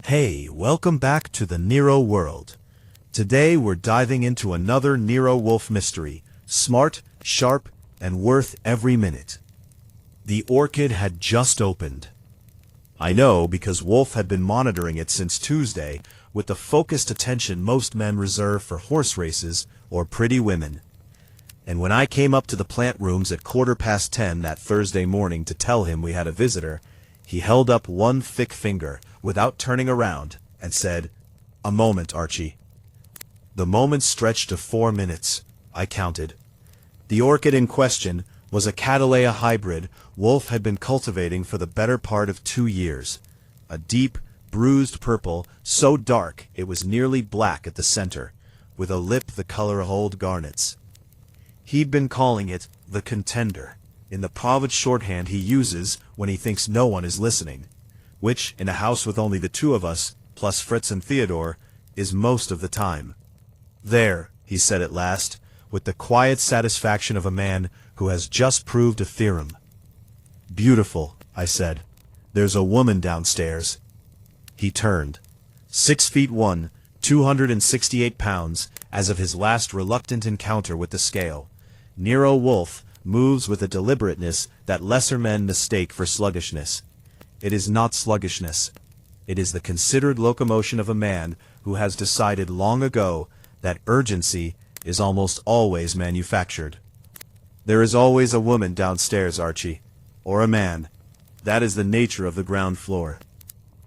Hey, welcome back to the Nero world. Today we're diving into another Nero Wolfe mystery, smart, sharp, and worth every minute. The Orchid had just opened. I know because Wolfe had been monitoring it since Tuesday with the focused attention most men reserve for horse races or pretty women. And when I came up to the plant rooms at 10:15 that Thursday morning to tell him we had a visitor, he held up one thick finger without turning around and said, "A moment, Archie." The moment stretched to 4 minutes, I counted. The orchid in question was a Cattleya hybrid Wolfe had been cultivating for the better part of 2 years. A deep, bruised purple, so dark it was nearly black at the center, with a lip the color of old garnets. He'd been calling it the Contender, in the private shorthand he uses when he thinks no one is listening, which, in a house with only the two of us, plus Fritz and Theodore, is most of the time. "There," he said at last, with the quiet satisfaction of a man who has just proved a theorem. "Beautiful," I said. "There's a woman downstairs." He turned. 6'1", 268 pounds, as of his last reluctant encounter with the scale. Nero Wolfe moves with a deliberateness that lesser men mistake for sluggishness. It is not sluggishness. It is the considered locomotion of a man who has decided long ago that urgency is almost always manufactured. "There is always a woman downstairs, Archie. Or a man. That is the nature of the ground floor.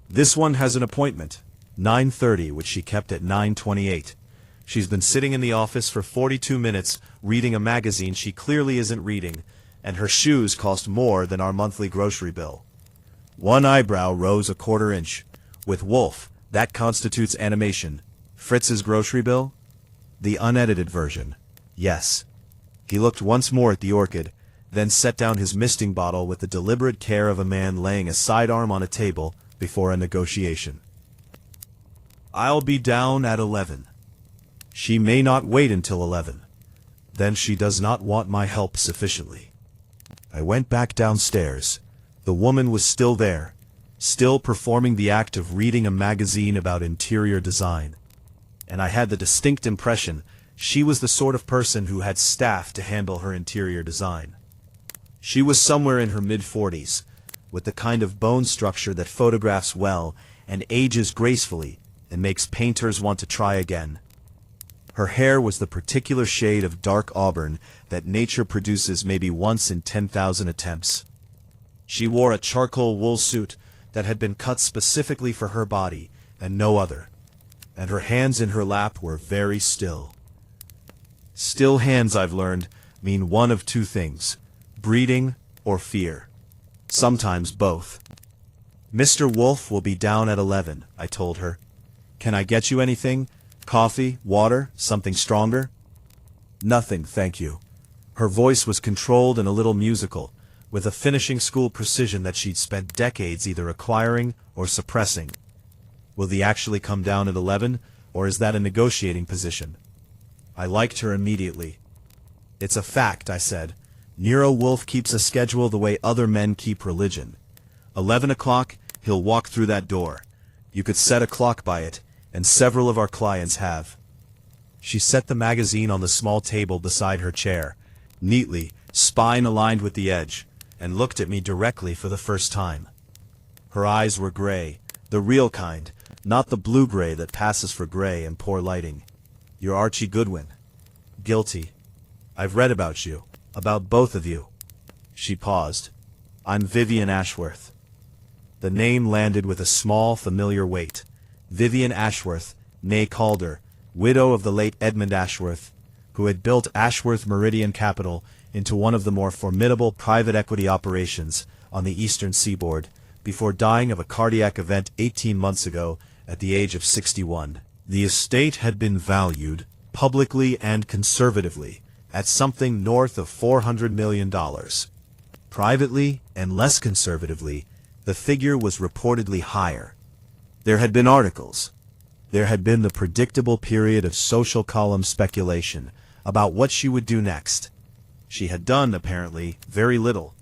This one has an appointment, 9:30, which she kept at 9:28. She's been sitting in the office for 42 minutes reading a magazine she clearly isn't reading, and her shoes cost more than our monthly grocery bill." One eyebrow rose a quarter inch. With Wolfe, that constitutes animation. Fritz's grocery bill? The unedited version. Yes. He looked once more at the orchid, then set down his misting bottle with the deliberate care of a man laying a sidearm on a table before a negotiation. "I'll be down at 11. She may not wait until 11. Then she does not want my help sufficiently." I went back downstairs. The woman was still there, still performing the act of reading a magazine about interior design. And I had the distinct impression she was the sort of person who had staff to handle her interior design. She was somewhere in her mid-40s, with the kind of bone structure that photographs well and ages gracefully and makes painters want to try again. Her hair was the particular shade of dark auburn that nature produces maybe once in 10,000 attempts. She wore a charcoal wool suit that had been cut specifically for her body and no other, and her hands in her lap were very still. Still hands, I've learned, mean one of two things: breeding or fear. Sometimes both. "Mr. Wolfe will be down at 11, I told her. "Can I get you anything? Coffee, water, something stronger?" "Nothing, thank you." Her voice was controlled and a little musical, with a finishing school precision that she'd spent decades either acquiring or suppressing. "Will he actually come down at 11, or is that a negotiating position?" I liked her immediately. "It's a fact," I said. "Nero Wolfe keeps a schedule the way other men keep religion. 11 o'clock, he'll walk through that door. You could set a clock by it, and several of our clients have." She set the magazine on the small table beside her chair, neatly, spine aligned with the edge, and looked at me directly for the first time. Her eyes were gray, the real kind, not the blue-gray that passes for gray in poor lighting. "You're Archie Goodwin." "Guilty. I've read about you, about both of you." She paused. "I'm Vivian Ashworth." The name landed with a small, familiar weight. Vivian Ashworth, née Calder, widow of the late Edmund Ashworth, who had built Ashworth Meridian Capital into one of the more formidable private equity operations on the eastern seaboard, before dying of a cardiac event 18 months ago at the age of 61. The estate had been valued, publicly and conservatively, at something north of $400 million. Privately, and less conservatively, the figure was reportedly higher. There had been articles. There had been the predictable period of social column speculation about what she would do next. She had done, apparently, very little,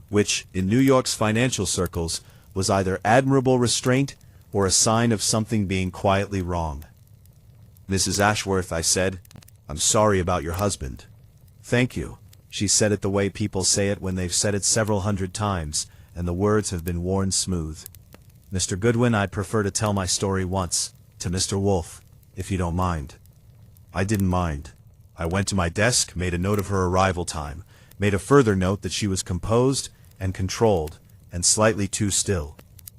which, in New York's financial circles, was either admirable restraint or a sign of something being quietly wrong. "Mrs. Ashworth," I said, "I'm sorry about your husband." "Thank you." She said it the way people say it when they've said it several hundred times, and the words have been worn smooth. "Mr. Goodwin, I'd prefer to tell my story once, to Mr. Wolfe, if you don't mind." I didn't mind. I went to my desk, made a note of her arrival time, made a further note that she was composed and controlled and slightly too still,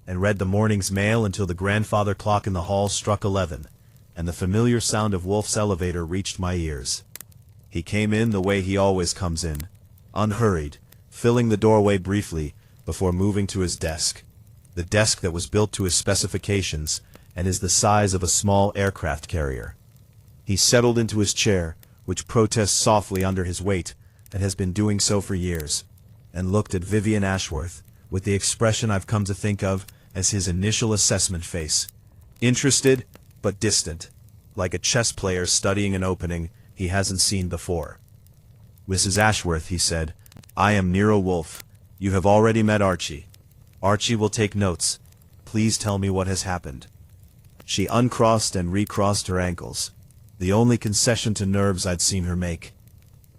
and read the morning's mail until the grandfather clock in the hall struck 11, and the familiar sound of Wolfe's elevator reached my ears. He came in the way he always comes in, unhurried, filling the doorway briefly before moving to his desk, the desk that was built to his specifications and is the size of a small aircraft carrier. He settled into his chair, which protests softly under his weight, and has been doing so for years, and looked at Vivian Ashworth with the expression I've come to think of as his initial assessment face, interested but distant, like a chess player studying an opening he hasn't seen before. "Mrs. Ashworth," he said, "I am Nero Wolfe. You have already met Archie. Archie will take notes. Please tell me what has happened." She uncrossed and recrossed her ankles, the only concession to nerves I'd seen her make.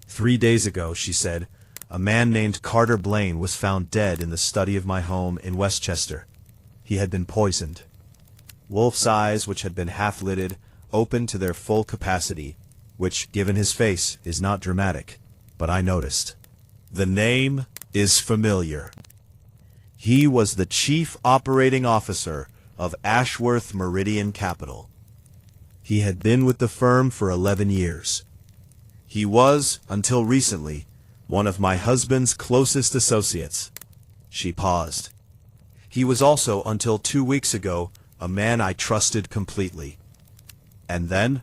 "3 days ago," she said, "a man named Carter Blaine was found dead in the study of my home in Westchester. He had been poisoned." Wolfe's eyes, which had been half-lidded, opened to their full capacity, which, given his face, is not dramatic, but I noticed. "The name is familiar. He was the chief operating officer of Ashworth Meridian Capital. He had been with the firm for 11 years. He was, until recently, one of my husband's closest associates." She paused. "He was also, until 2 weeks ago, a man I trusted completely. And then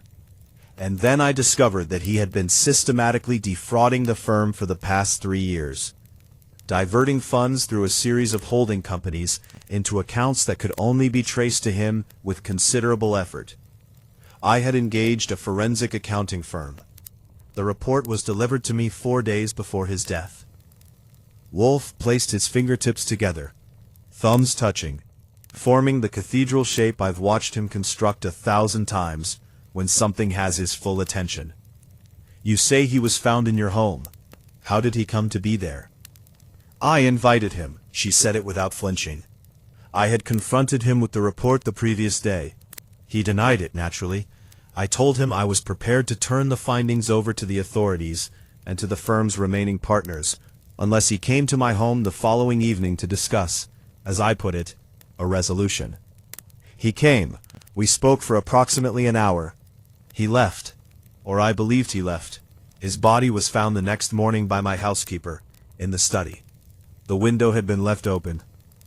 I discovered that he had been systematically defrauding the firm for the past 3 years, diverting funds through a series of holding companies into accounts that could only be traced to him with considerable effort. I had engaged a forensic accounting firm. The report was delivered to me 4 days before his death." Wolfe placed his fingertips together, thumbs touching, forming the cathedral shape I've watched him construct 1,000 times when something has his full attention. "You say he was found in your home. How did he come to be there?" "I invited him." She said it without flinching. "I had confronted him with the report the previous day. He denied it, naturally. I told him I was prepared to turn the findings over to the authorities and to the firm's remaining partners, unless he came to my home the following evening to discuss, as I put it, a resolution. He came. We spoke for approximately an hour. He left, or I believed he left. His body was found the next morning by my housekeeper, in the study. The window had been left open.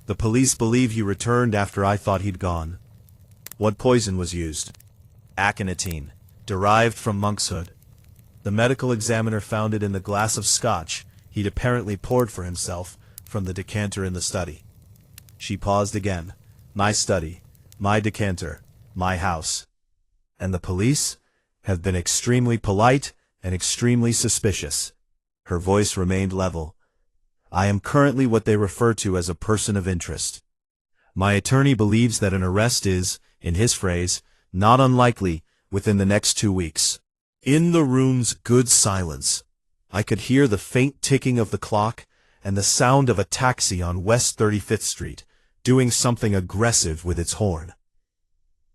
The police believe he returned after I thought he'd gone." "What poison was used?" "Aconitine, derived from monkshood. The medical examiner found it in the glass of scotch he'd apparently poured for himself from the decanter in the study." She paused again. "My study, my decanter, my house. And the police have been extremely polite and extremely suspicious." Her voice remained level. "I am currently what they refer to as a person of interest. My attorney believes that an arrest is, in his phrase, not unlikely within the next 2 weeks." In the room's good silence, I could hear the faint ticking of the clock and the sound of a taxi on West 35th Street, doing something aggressive with its horn.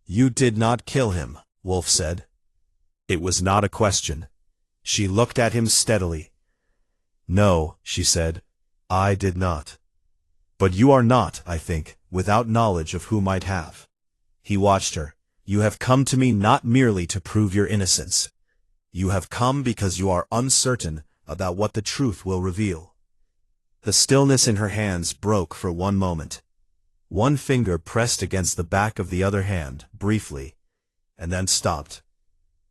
"You did not kill him," Wolfe said. It was not a question. She looked at him steadily. "No," she said, "I did not. But you are not, I think, without knowledge of who might have." He watched her. "You have come to me not merely to prove your innocence. You have come because you are uncertain about what the truth will reveal." The stillness in her hands broke for one moment. One finger pressed against the back of the other hand, briefly, and then stopped.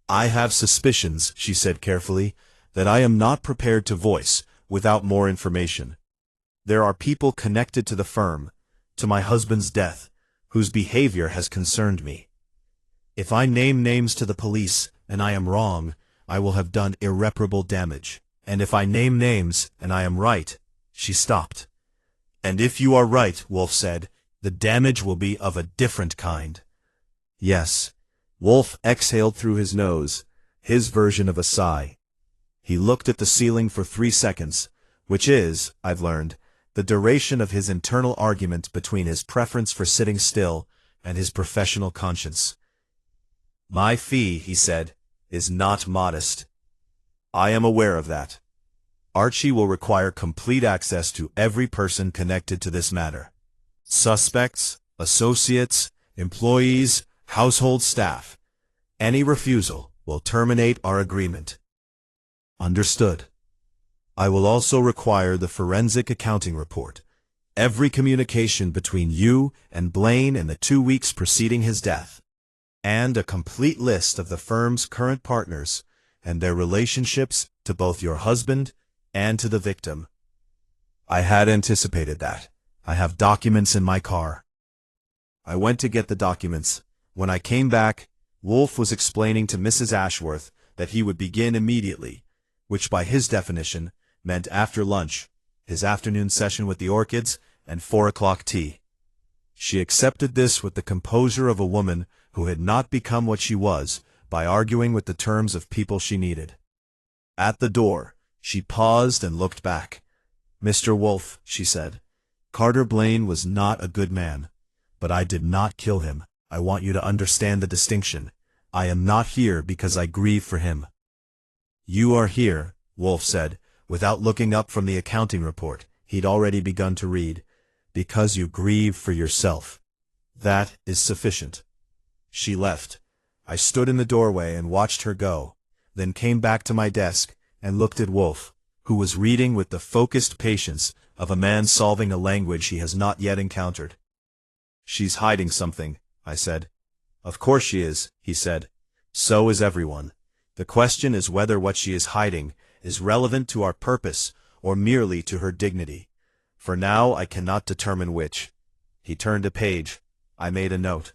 "I have suspicions," she said carefully, "that I am not prepared to voice without more information. There are people connected to the firm, to my husband's death, whose behavior has concerned me. If I name names to the police, and I am wrong, I will have done irreparable damage. And if I name names, and I am right—" She stopped. "And if you are right," Wolfe said, The damage will be of a different kind. Yes. Wolfe exhaled through his nose, his version of a sigh. He looked at the ceiling for 3 seconds, which is, I've learned, the duration of his internal argument between his preference for sitting still and his professional conscience. My fee, he said, is not modest. I am aware of that. Archie will require complete access to every person connected to this matter. Suspects, associates, employees, household staff. Any refusal will terminate our agreement. Understood. I will also require the forensic accounting report, every communication between you and Blaine in the 2 weeks preceding his death, and a complete list of the firm's current partners and their relationships to both your husband and to the victim. I had anticipated that. I have documents in my car. I went to get the documents. When I came back, Wolfe was explaining to Mrs. Ashworth that he would begin immediately, which by his definition meant after lunch, his afternoon session with the Orchids, and 4 o'clock tea. She accepted this with the composure of a woman who had not become what she was by arguing with the terms of people she needed. At the door, she paused and looked back. Mr. Wolfe, she said, Carter Blaine was not a good man, but I did not kill him. I want you to understand the distinction. I am not here because I grieve for him. You are here, Wolfe said, without looking up from the accounting report he'd already begun to read, because you grieve for yourself. That is sufficient. She left. I stood in the doorway and watched her go, then came back to my desk and looked at Wolfe, who was reading with the focused patience of a man solving a language he has not yet encountered. She's hiding something, I said. Of course she is, he said. So is everyone. The question is whether what she is hiding is relevant to our purpose or merely to her dignity. For now I cannot determine which. He turned a page. I made a note.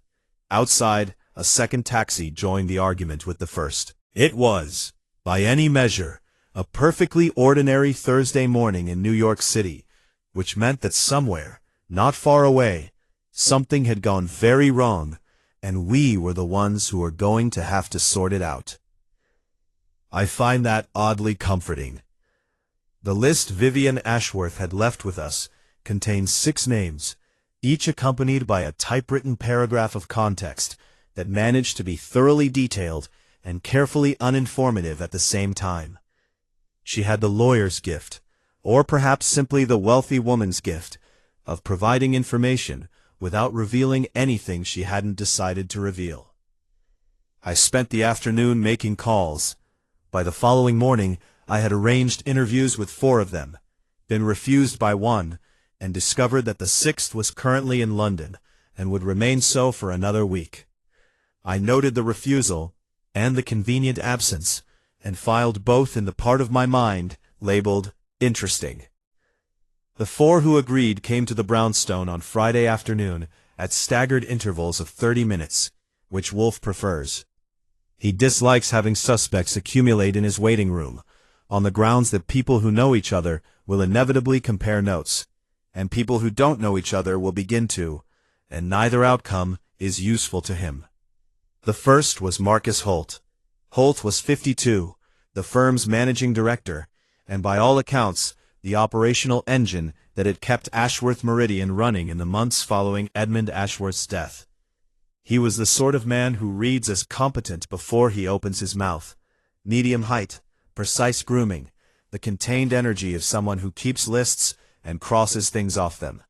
Outside, a second taxi joined the argument with the first. It was, by any measure, a perfectly ordinary Thursday morning in New York City, which meant that somewhere, not far away, something had gone very wrong, and we were the ones who were going to have to sort it out. I find that oddly comforting. The list Vivian Ashworth had left with us contained 6 names, each accompanied by a typewritten paragraph of context that managed to be thoroughly detailed and carefully uninformative at the same time. She had the lawyer's gift, or perhaps simply the wealthy woman's gift, of providing information without revealing anything she hadn't decided to reveal. I spent the afternoon making calls. By the following morning, I had arranged interviews with 4 of them, been refused by 1, and discovered that the 6th was currently in London and would remain so for another week. I noted the refusal and the convenient absence, and filed both in the part of my mind labeled interesting. The 4 who agreed came to the brownstone on Friday afternoon at staggered intervals of 30 minutes, which Wolfe prefers. He dislikes having suspects accumulate in his waiting room, on the grounds that people who know each other will inevitably compare notes, and people who don't know each other will begin to, and neither outcome is useful to him. The first was Marcus Holt. Holt was 52, the firm's managing director, and by all accounts, the operational engine that had kept Ashworth Meridian running in the months following Edmund Ashworth's death. He was the sort of man who reads as competent before he opens his mouth. Medium height, precise grooming, the contained energy of someone who keeps lists and crosses things off them.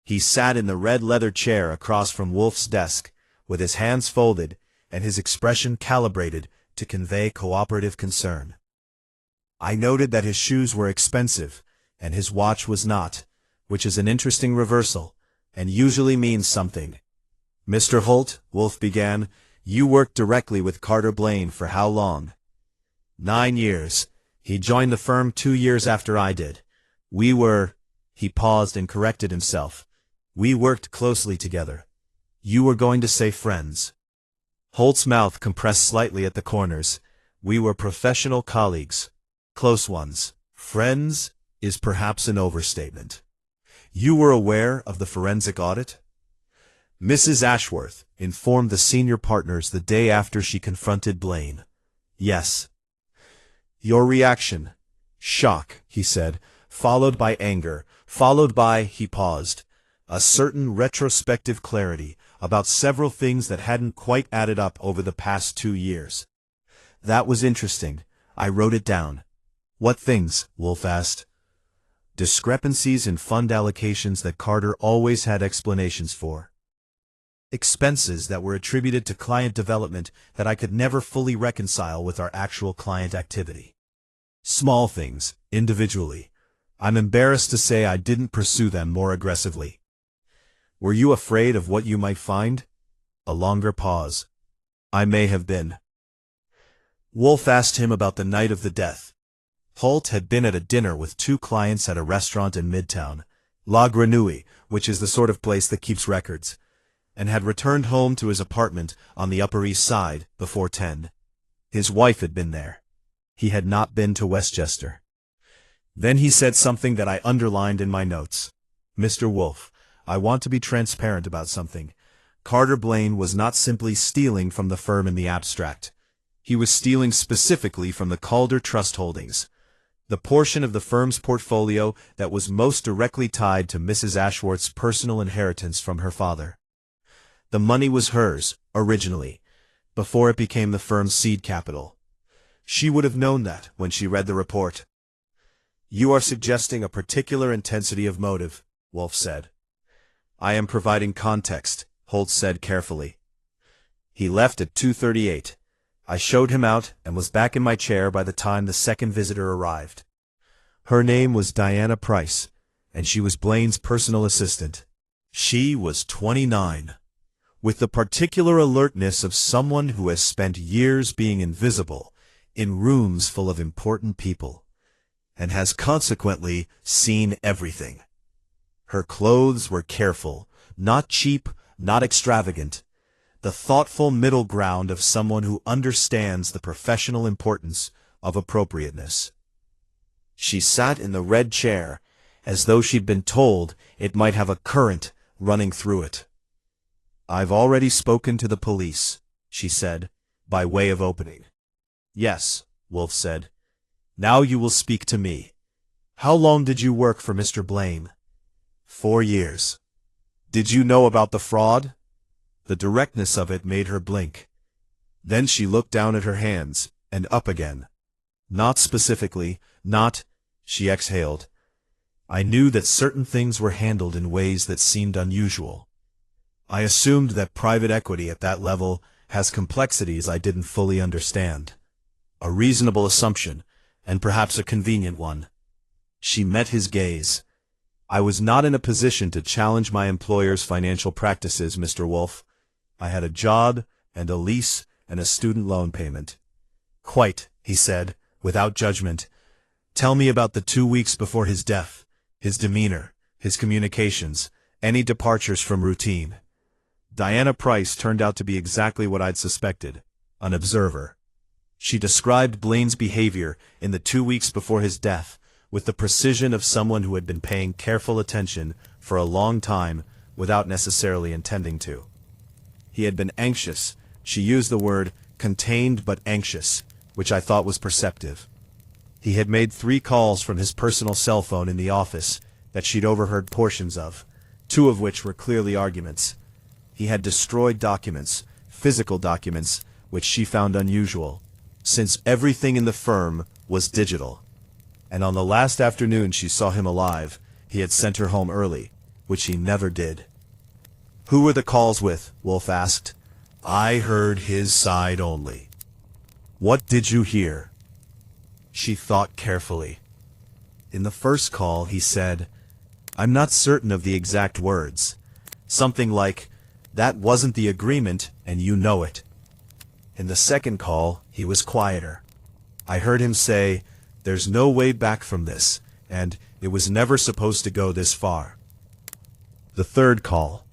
He sat in the red leather chair across from Wolfe's desk, with his hands folded and his expression calibrated to convey cooperative concern. I noted that his shoes were expensive, and his watch was not, which is an interesting reversal, and usually means something. Mr. Holt, Wolfe began, you worked directly with Carter Blaine for how long? 9 years. He joined the firm 2 years after I did. We were, he paused and corrected himself. We worked closely together. You were going to say friends. Holt's mouth compressed slightly at the corners. We were professional colleagues. Close ones. Friends is perhaps an overstatement. You were aware of the forensic audit? Mrs. Ashworth informed the senior partners the day after she confronted Blaine. Yes. Your reaction? Shock, he said, followed by anger, followed by, he paused, a certain retrospective clarity about several things that hadn't quite added up over the past 2 years. That was interesting. I wrote it down. What things? Wolfe asked. Discrepancies in fund allocations that Carter always had explanations for. Expenses that were attributed to client development that I could never fully reconcile with our actual client activity. Small things, individually. I'm embarrassed to say I didn't pursue them more aggressively. Were you afraid of what you might find? A longer pause. I may have been. Wolfe asked him about the night of the death. Holt had been at a dinner with 2 clients at a restaurant in Midtown, La Grenouille, which is the sort of place that keeps records, and had returned home to his apartment on the Upper East Side before 10. His wife had been there. He had not been to Westchester. Then he said something that I underlined in my notes. Mr. Wolfe, I want to be transparent about something. Carter Blaine was not simply stealing from the firm in the abstract. He was stealing specifically from the Calder Trust holdings, the portion of the firm's portfolio that was most directly tied to Mrs. Ashworth's personal inheritance from her father. The money was hers, originally, before it became the firm's seed capital. She would have known that when she read the report. You are suggesting a particular intensity of motive, Wolfe said. I am providing context, Holt said carefully. He left at 2:38. I showed him out and was back in my chair by the time the second visitor arrived. Her name was Diana Price, and she was Blaine's personal assistant. She was 29. With the particular alertness of someone who has spent years being invisible in rooms full of important people, and has consequently seen everything. Her clothes were careful, not cheap, not extravagant, the thoughtful middle ground of someone who understands the professional importance of appropriateness. She sat in the red chair, as though she'd been told it might have a current running through it. I've already spoken to the police, she said, by way of opening. Yes, Wolfe said. Now you will speak to me. How long did you work for Mr. Blaine? 4 years. Did you know about the fraud? The directness of it made her blink. Then she looked down at her hands, and up again. Not specifically, not, she exhaled. I knew that certain things were handled in ways that seemed unusual. I assumed that private equity at that level has complexities I didn't fully understand. A reasonable assumption, and perhaps a convenient one. She met his gaze. I was not in a position to challenge my employer's financial practices, Mr. Wolfe. I had a job, and a lease, and a student loan payment. Quite, he said, without judgment. Tell me about the 2 weeks before his death, his demeanor, his communications, any departures from routine. Diana Price turned out to be exactly what I'd suspected, an observer. She described Blaine's behavior in the 2 weeks before his death with the precision of someone who had been paying careful attention for a long time without necessarily intending to. He had been anxious. She used the word contained but anxious, which I thought was perceptive. He had made 3 calls from his personal cell phone in the office that she'd overheard portions of, 2 of which were clearly arguments. He had destroyed documents, physical documents, which she found unusual, since everything in the firm was digital. And on the last afternoon she saw him alive, he had sent her home early, which he never did. Who were the calls with? Wolfe asked. I heard his side only. What did you hear? She thought carefully. In the first call he said, I'm not certain of the exact words. Something like, that wasn't the agreement and you know it. In the second call he was quieter. I heard him say, there's no way back from this, and it was never supposed to go this far. The third call.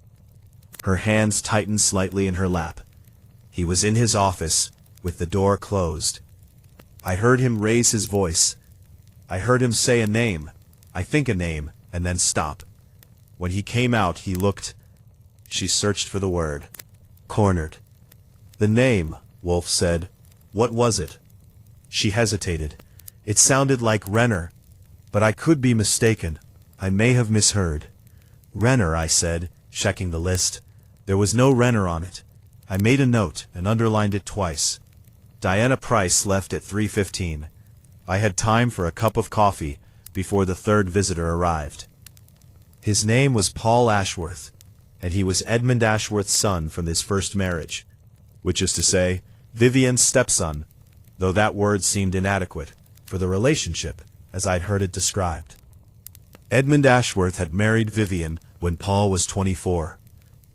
Her hands tightened slightly in her lap. He was in his office, with the door closed. I heard him raise his voice. I heard him say a name, I think a name, and then stop. When he came out, he looked... she searched for the word. Cornered. The name, Wolfe said. What was it? She hesitated. It sounded like Rener, but I could be mistaken. I may have misheard. Rener, I said, checking the list. There was no Rener on it. I made a note and underlined it twice. Diana Price left at 3:15. I had time for a cup of coffee before the third visitor arrived. His name was Paul Ashworth, and he was Edmund Ashworth's son from his first marriage, which is to say, Vivian's stepson, though that word seemed inadequate for the relationship as I'd heard it described. Edmund Ashworth had married Vivian when Paul was 24,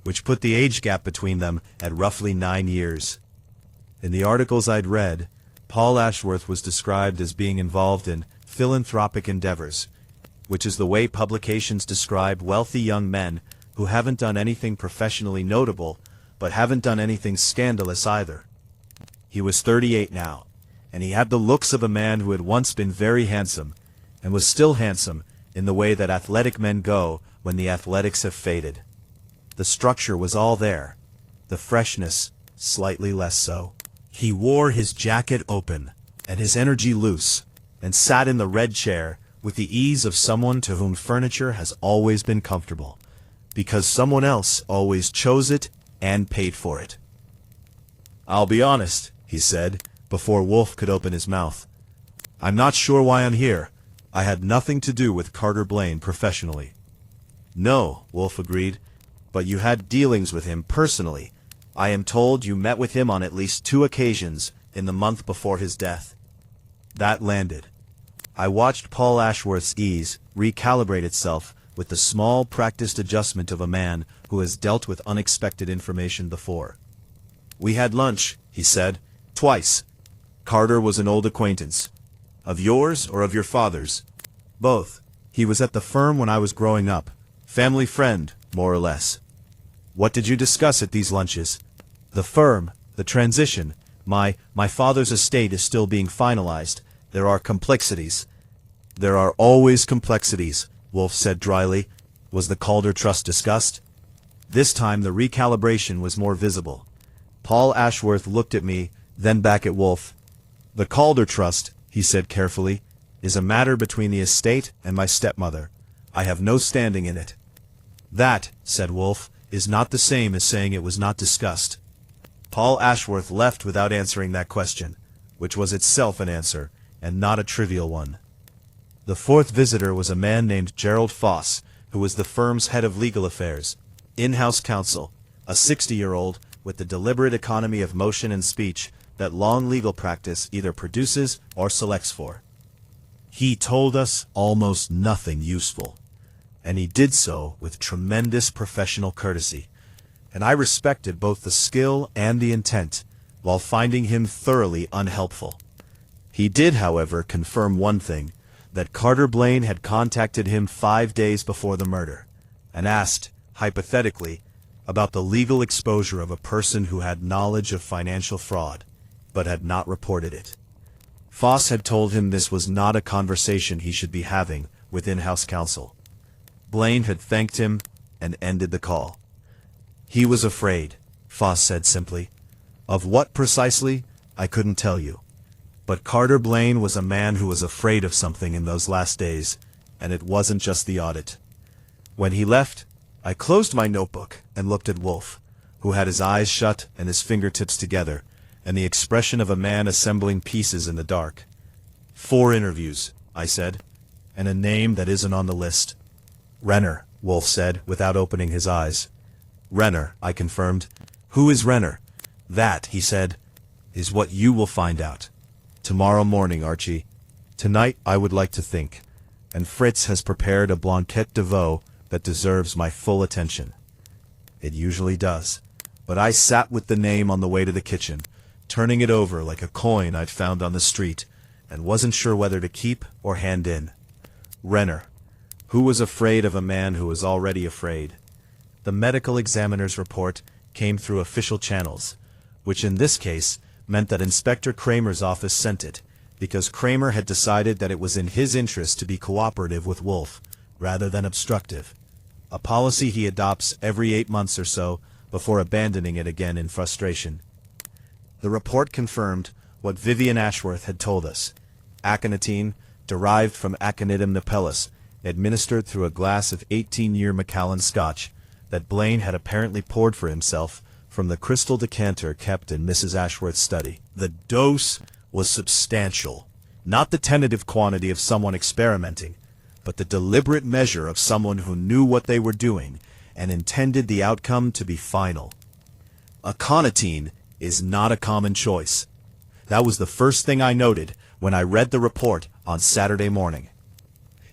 which put the age gap between them at roughly 9 years. In the articles I'd read, Paul Ashworth was described as being involved in philanthropic endeavors, which is the way publications describe wealthy young men who haven't done anything professionally notable, but haven't done anything scandalous either. He was 38 now, and he had the looks of a man who had once been very handsome, and was still handsome in the way that athletic men go when the athletics have faded. The structure was all there, the freshness slightly less so. He wore his jacket open, and his energy loose, and sat in the red chair with the ease of someone to whom furniture has always been comfortable, because someone else always chose it and paid for it. "I'll be honest," he said, before Wolfe could open his mouth. "I'm not sure why I'm here. I had nothing to do with Carter Blaine professionally." "No," Wolfe agreed, "but you had dealings with him personally. I am told you met with him on at least 2 occasions in the month before his death." That landed. I watched Paul Ashworth's ease recalibrate itself with the small, practiced adjustment of a man who has dealt with unexpected information before. "We had lunch," he said, "twice. Carter was an old acquaintance. Of yours or of your father's?" "Both. He was at the firm when I was growing up. Family friend, more or less." "What did you discuss at these lunches?" "The firm, the transition. My father's estate is still being finalized. There are complexities." "There are always complexities," Wolfe said dryly. "Was the Calder Trust discussed?" This time the recalibration was more visible. Paul Ashworth looked at me, then back at Wolfe. "The Calder Trust," he said carefully, "is a matter between the estate and my stepmother. I have no standing in it." "That," said Wolfe, "is not the same as saying it was not discussed." Paul Ashworth left without answering that question, which was itself an answer, and not a trivial one. The fourth visitor was a man named Gerald Foss, who was the firm's head of legal affairs, in-house counsel, a 60-year-old with the deliberate economy of motion and speech that long legal practice either produces or selects for. He told us almost nothing useful, and he did so with tremendous professional courtesy, and I respected both the skill and the intent, while finding him thoroughly unhelpful. He did, however, confirm one thing, that Carter Blaine had contacted him 5 days before the murder, and asked, hypothetically, about the legal exposure of a person who had knowledge of financial fraud, but had not reported it. Foss had told him this was not a conversation he should be having with in-house counsel. Blaine had thanked him and ended the call. "He was afraid," Foss said simply. "Of what precisely, I couldn't tell you. But Carter Blaine was a man who was afraid of something in those last days, and it wasn't just the audit." When he left, I closed my notebook and looked at Wolfe, who had his eyes shut and his fingertips together, and the expression of a man assembling pieces in the dark. "4 interviews," I said, "and a name that isn't on the list." "Rener," Wolfe said, without opening his eyes. "Rener," I confirmed. "Who is Rener?" "That," he said, "is what you will find out. Tomorrow morning, Archie. Tonight I would like to think, and Fritz has prepared a blanquette de veau that deserves my full attention." It usually does, but I sat with the name on the way to the kitchen, turning it over like a coin I'd found on the street, and wasn't sure whether to keep or hand in. Rener. Who was afraid of a man who was already afraid? The medical examiner's report came through official channels, which in this case meant that Inspector Kramer's office sent it, because Kramer had decided that it was in his interest to be cooperative with Wolfe, rather than obstructive. a policy he adopts every 8 months or so before abandoning it again in frustration. The report confirmed what Vivian Ashworth had told us. Aconitine, derived from Aconitum napellus, administered through a glass of 18-year Macallan Scotch that Blaine had apparently poured for himself from the crystal decanter kept in Mrs. Ashworth's study. The dose was substantial, not the tentative quantity of someone experimenting, but the deliberate measure of someone who knew what they were doing and intended the outcome to be final. Aconitine is not a common choice. That was the first thing I noted when I read the report on Saturday morning.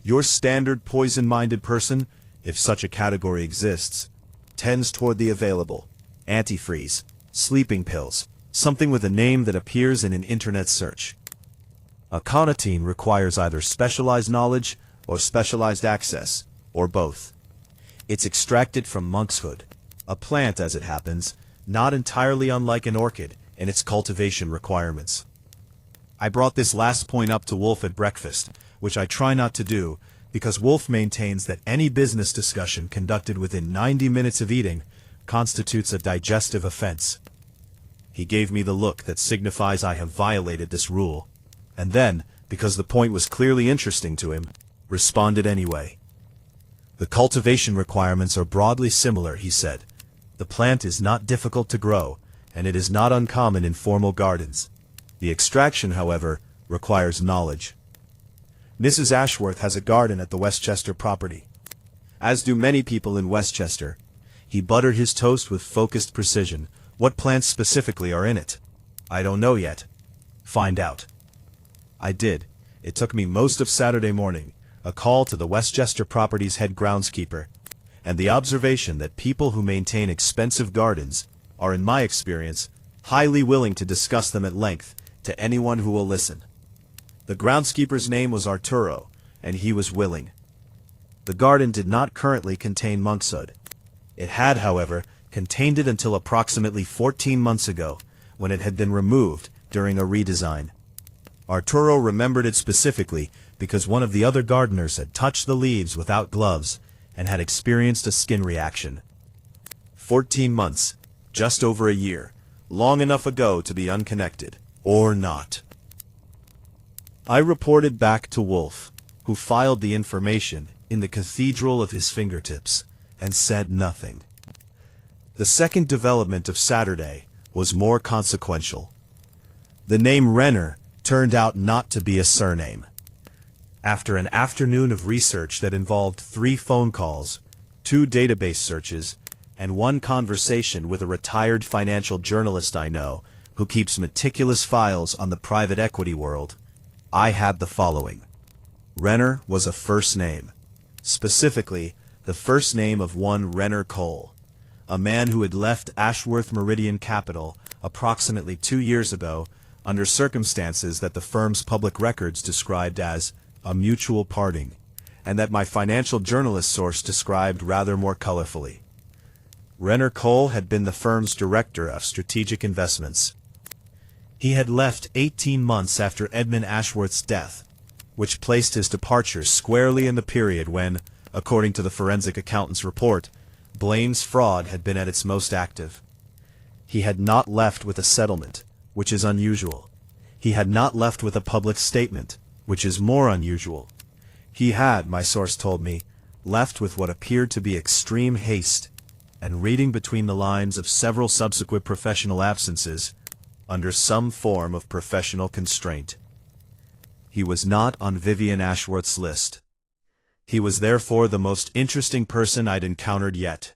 Your standard poison-minded person, if such a category exists, tends toward the available: antifreeze, sleeping pills, something with a name that appears in an internet search. Aconitine requires either specialized knowledge or specialized access, or both. It's extracted from monkshood, a plant, as it happens, not entirely unlike an orchid in its cultivation requirements. I brought this last point up to Wolfe at breakfast, which I try not to do, because Wolfe maintains that any business discussion conducted within 90 minutes of eating constitutes a digestive offense. He gave me the look that signifies I have violated this rule, and then, because the point was clearly interesting to him, responded anyway. The cultivation requirements are broadly similar, he said. The plant is not difficult to grow, and it is not uncommon in formal gardens. The extraction, however, requires knowledge. Mrs. Ashworth has a garden at the Westchester property. As do many people in Westchester. He buttered his toast with focused precision. What plants specifically are in it? I don't know yet. Find out. I did. It took me most of Saturday morning, a call to the Westchester property's head groundskeeper, and the observation that people who maintain expensive gardens are, in my experience, highly willing to discuss them at length to anyone who will listen. The groundskeeper's name was Arturo, and he was willing. The garden did not currently contain monkshood. It had, however, contained it until approximately 14 months ago, when it had been removed during a redesign. Arturo remembered it specifically because one of the other gardeners had touched the leaves without gloves and had experienced a skin reaction. 14 months, just over a year, long enough ago to be unconnected, or not. I reported back to Wolfe, who filed the information in the cathedral of his fingertips, and said nothing. The second development of Saturday was more consequential. The name Rener turned out not to be a surname. After an afternoon of research that involved 3 phone calls, 2 database searches, and 1 conversation with a retired financial journalist I know who keeps meticulous files on the private equity world, I had the following. Rener was a first name. Specifically, the first name of one Rener Cole, a man who had left Ashworth Meridian Capital approximately 2 years ago under circumstances that the firm's public records described as a mutual parting, and that my financial journalist source described rather more colorfully. Rener Cole had been the firm's director of strategic investments. He had left 18 months after Edmund Ashworth's death, which placed his departure squarely in the period when, according to the forensic accountant's report, Blaine's fraud had been at its most active. He had not left with a settlement, which is unusual. He had not left with a public statement, which is more unusual. He had, my source told me, left with what appeared to be extreme haste, and reading between the lines of several subsequent professional absences, under some form of professional constraint. He was not on Vivian Ashworth's list. He was therefore the most interesting person I'd encountered yet.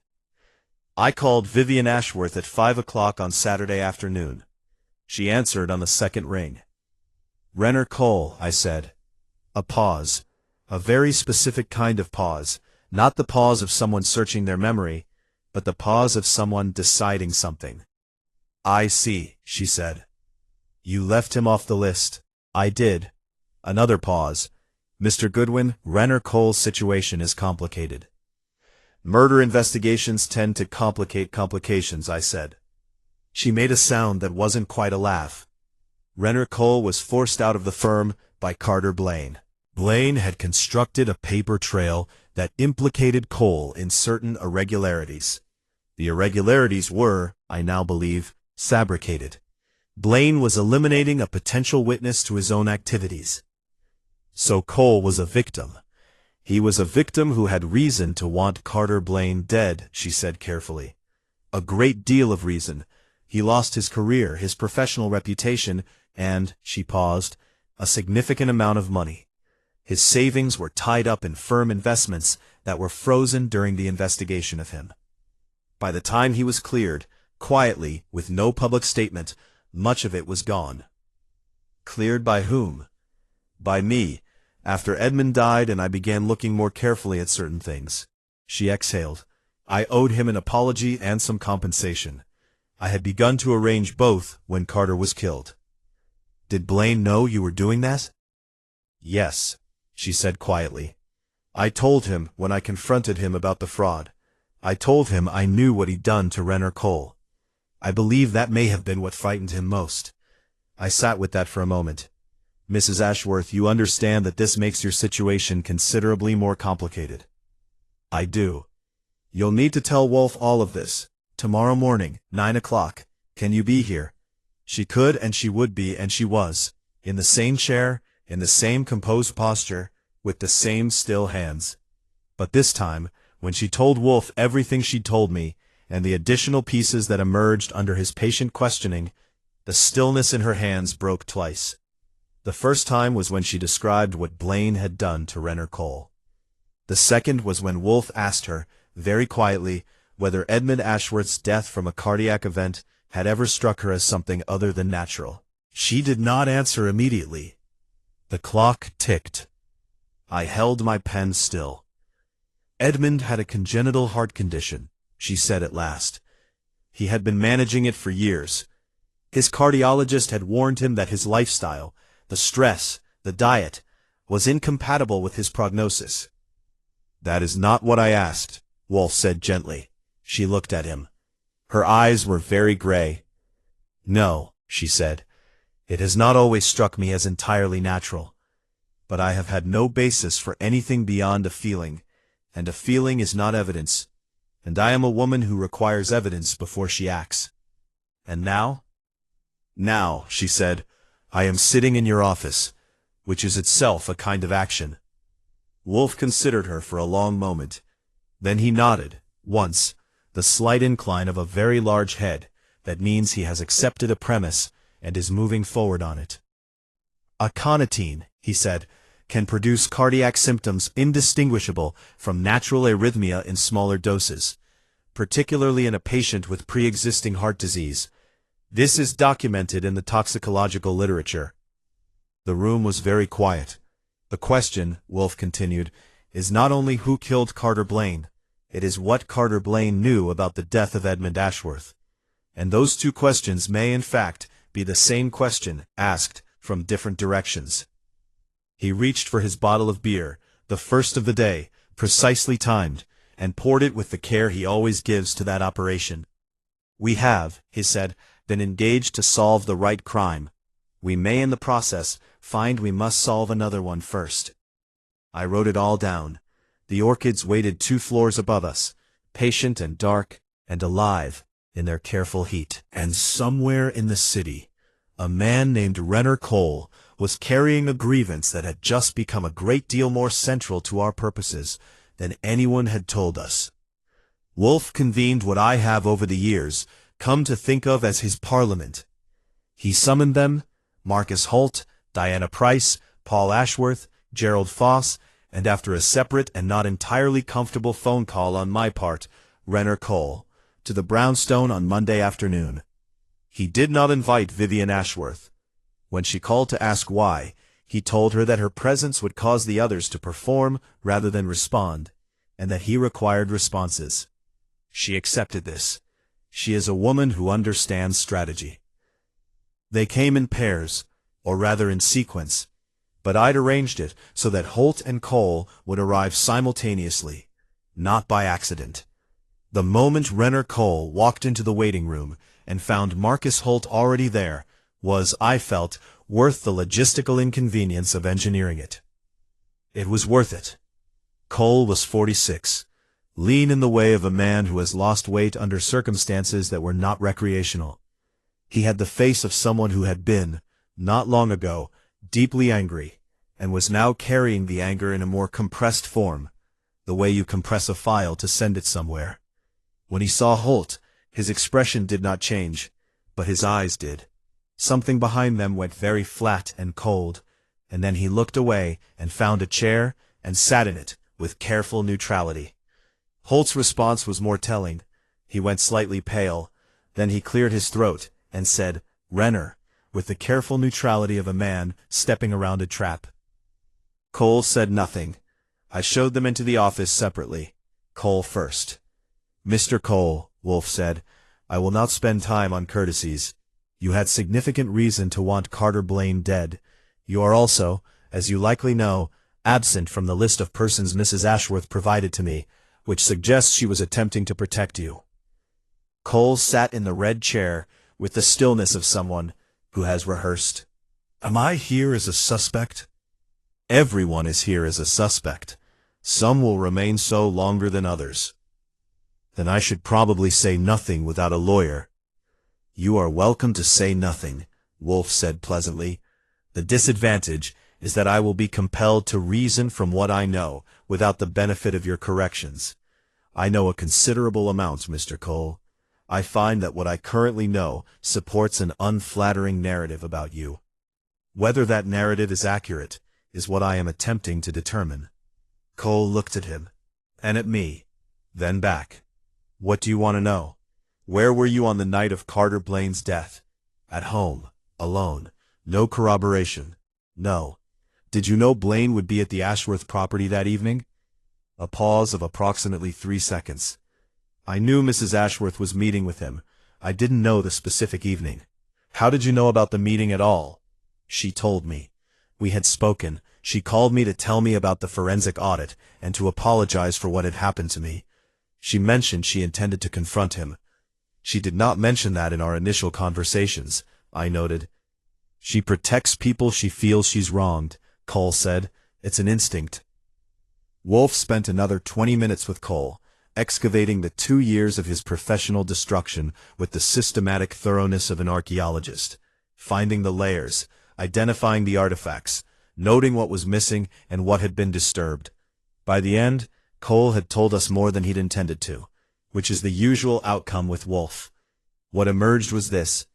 I called Vivian Ashworth at 5 o'clock on Saturday afternoon. She answered on the second ring. Rener Cole, I said. A pause. A very specific kind of pause, not the pause of someone searching their memory, but the pause of someone deciding something. I see, she said. You left him off the list. I did. Another pause. Mr. Goodwin, Rener Cole's situation is complicated. Murder investigations tend to complicate complications, I said. She made a sound that wasn't quite a laugh. Rener Cole was forced out of the firm by Carter Blaine. Blaine had constructed a paper trail that implicated Cole in certain irregularities. The irregularities were, I now believe, fabricated. Blaine was eliminating a potential witness to his own activities. So Cole was a victim. He was a victim who had reason to want Carter Blaine dead, she said carefully. A great deal of reason. He lost his career, his professional reputation, and, she paused, a significant amount of money. His savings were tied up in firm investments that were frozen during the investigation of him. By the time he was cleared, quietly, with no public statement, much of it was gone. Cleared by whom? By me, after Edmund died and I began looking more carefully at certain things. She exhaled. I owed him an apology and some compensation. I had begun to arrange both when Carter was killed. Did Blaine know you were doing that? Yes, she said quietly. I told him when I confronted him about the fraud. I told him I knew what he'd done to Rener Cole. I believe that may have been what frightened him most. I sat with that for a moment. Mrs. Ashworth, you understand that this makes your situation considerably more complicated. I do. You'll need to tell Wolfe all of this. Tomorrow morning, 9 o'clock. Can you be here? She could and she would be and she was. In the same chair, in the same composed posture, with the same still hands. But this time, when she told Wolfe everything she'd told me, and the additional pieces that emerged under his patient questioning, the stillness in her hands broke twice. The first time was when she described what Blaine had done to Rener Cole. The second was when Wolfe asked her, very quietly, whether Edmund Ashworth's death from a cardiac event had ever struck her as something other than natural. She did not answer immediately. The clock ticked. I held my pen still. Edmund had a congenital heart condition, she said at last. He had been managing it for years. His cardiologist had warned him that his lifestyle, the stress, the diet, was incompatible with his prognosis. That is not what I asked, Wolfe said gently. She looked at him. Her eyes were very gray. No, she said. It has not always struck me as entirely natural. But I have had no basis for anything beyond a feeling, and a feeling is not evidence, and I am a woman who requires evidence before she acts. And now? Now, she said, I am sitting in your office, which is itself a kind of action. Wolfe considered her for a long moment. Then he nodded, once, the slight incline of a very large head, that means he has accepted a premise and is moving forward on it. Aconitine, he said, can produce cardiac symptoms indistinguishable from natural arrhythmia in smaller doses, particularly in a patient with pre-existing heart disease. This is documented in the toxicological literature. The room was very quiet. The question, Wolfe continued, is not only who killed Carter Blaine, it is what Carter Blaine knew about the death of Edmund Ashworth. And those two questions may, in fact, be the same question, asked from different directions. He reached for his bottle of beer, the first of the day, precisely timed, and poured it with the care he always gives to that operation. We have, he said, been engaged to solve the right crime. We may in the process find we must solve another one first. I wrote it all down. The Orchids waited 2 floors above us, patient and dark and alive in their careful heat. And somewhere in the city, a man named Rener Cole was carrying a grievance that had just become a great deal more central to our purposes than anyone had told us. Wolfe convened what I have over the years come to think of as his parliament. He summoned them, Marcus Holt, Diana Price, Paul Ashworth, Gerald Foss, and after a separate and not entirely comfortable phone call on my part, Rener Cole, to the brownstone on Monday afternoon. He did not invite Vivian Ashworth. When she called to ask why, he told her that her presence would cause the others to perform rather than respond, and that he required responses. She accepted this. She is a woman who understands strategy. They came in pairs, or rather in sequence, but I'd arranged it so that Holt and Cole would arrive simultaneously, not by accident. The moment Rener Cole walked into the waiting room and found Marcus Holt already there was, I felt, worth the logistical inconvenience of engineering it. It was worth it. Cole was 46, lean in the way of a man who has lost weight under circumstances that were not recreational. He had the face of someone who had been, not long ago, deeply angry, and was now carrying the anger in a more compressed form, the way you compress a file to send it somewhere. When he saw Holt, his expression did not change, but his eyes did. Something behind them went very flat and cold, and then he looked away and found a chair and sat in it with careful neutrality. Holt's response was more telling. He went slightly pale, then he cleared his throat and said, "Rener," with the careful neutrality of a man stepping around a trap. Cole said nothing. I showed them into the office separately. Cole first. "Mr. Cole," Wolfe said, "I will not spend time on courtesies. You had significant reason to want Carter Blaine dead. You are also, as you likely know, absent from the list of persons Mrs. Ashworth provided to me, which suggests she was attempting to protect you." Cole sat in the red chair with the stillness of someone who has rehearsed. "Am I here as a suspect?" "Everyone is here as a suspect. Some will remain so longer than others." "Then I should probably say nothing without a lawyer." "You are welcome to say nothing," Wolfe said pleasantly. "The disadvantage is that I will be compelled to reason from what I know without the benefit of your corrections. I know a considerable amount, Mr. Cole. I find that what I currently know supports an unflattering narrative about you. Whether that narrative is accurate is what I am attempting to determine." Cole looked at him, and at me, then back. "What do you want to know? Where were you on the night of Carter Blaine's death?" "At home, alone. No corroboration." "No. Did you know Blaine would be at the Ashworth property that evening?" A pause of approximately 3 seconds. "I knew Mrs. Ashworth was meeting with him. I didn't know the specific evening." "How did you know about the meeting at all?" "She told me. We had spoken. She called me to tell me about the forensic audit and to apologize for what had happened to me. She mentioned she intended to confront him." "She did not mention that in our initial conversations," I noted. "She protects people she feels she's wronged," Cole said. "It's an instinct." Wolfe spent another 20 minutes with Cole, excavating the 2 years of his professional destruction with the systematic thoroughness of an archaeologist, finding the layers, identifying the artifacts, noting what was missing and what had been disturbed. By the end, Cole had told us more than he'd intended to, which is the usual outcome with Wolfe. What emerged was this.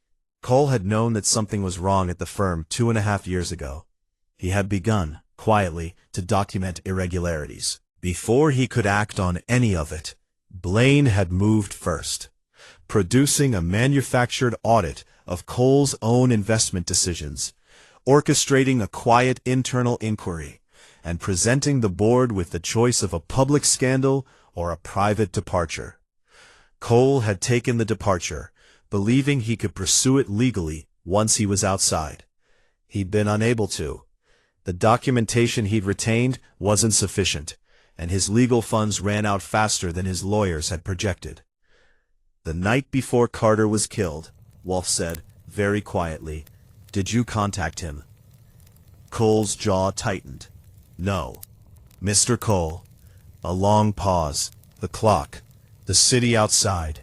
Cole had known that something was wrong at the firm 2.5 years ago. He had begun, quietly, to document irregularities. Before he could act on any of it, Blaine had moved first, producing a manufactured audit of Cole's own investment decisions, orchestrating a quiet internal inquiry, and presenting the board with the choice of a public scandal or a private departure. Cole had taken the departure, believing he could pursue it legally once he was outside. He'd been unable to. The documentation he'd retained wasn't sufficient, and his legal funds ran out faster than his lawyers had projected. "The night before Carter was killed," Wolfe said, very quietly, "did you contact him?" Cole's jaw tightened. "No." "Mr. Cole." A long pause. The clock. The city outside.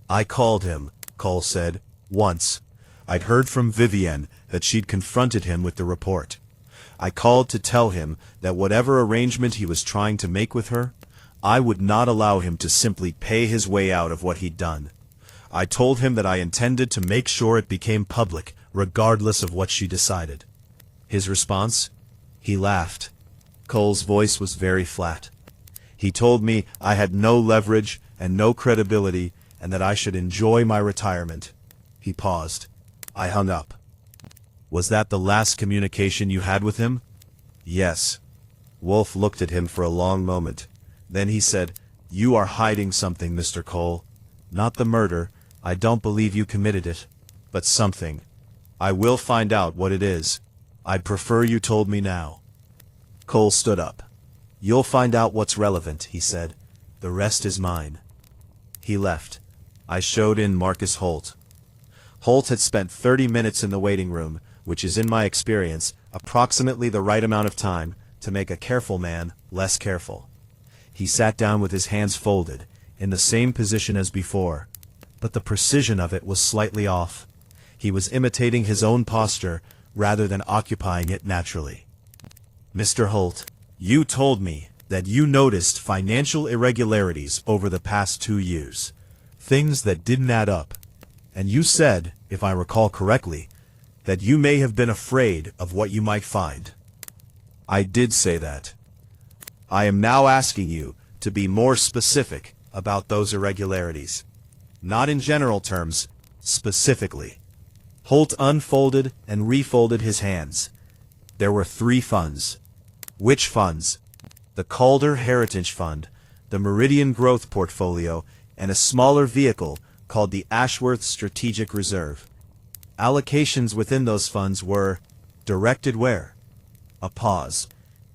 "I called him," Cole said, "once. I'd heard from Vivienne that she'd confronted him with the report. I called to tell him that whatever arrangement he was trying to make with her, I would not allow him to simply pay his way out of what he'd done. I told him that I intended to make sure it became public, regardless of what she decided." His response? He laughed. Cole's voice was very flat. "He told me I had no leverage and no credibility, and that I should enjoy my retirement." He paused. I hung up. "Was that the last communication you had with him?" "Yes." Wolfe looked at him for a long moment. Then he said, "You are hiding something, Mr. Cole. Not the murder. I don't believe you committed it. But something. I will find out what it is. I'd prefer you told me now." Cole stood up. "You'll find out what's relevant," he said. "The rest is mine." He left. I showed in Marcus Holt. Holt had spent 30 minutes in the waiting room, which is, in my experience, approximately the right amount of time to make a careful man less careful. He sat down with his hands folded, in the same position as before, but the precision of it was slightly off. He was imitating his own posture rather than occupying it naturally. "Mr. Holt, you told me that you noticed financial irregularities over the past 2 years, things that didn't add up, and you said, if I recall correctly, that you may have been afraid of what you might find." "I did say that. I am now asking you to be more specific about those irregularities. Not in general terms, specifically." Holt unfolded and refolded his hands. There were 3 funds. "Which funds?" "The Calder Heritage Fund, the Meridian Growth Portfolio, and a smaller vehicle called the Ashworth Strategic Reserve. Allocations within those funds were directed where?" A pause.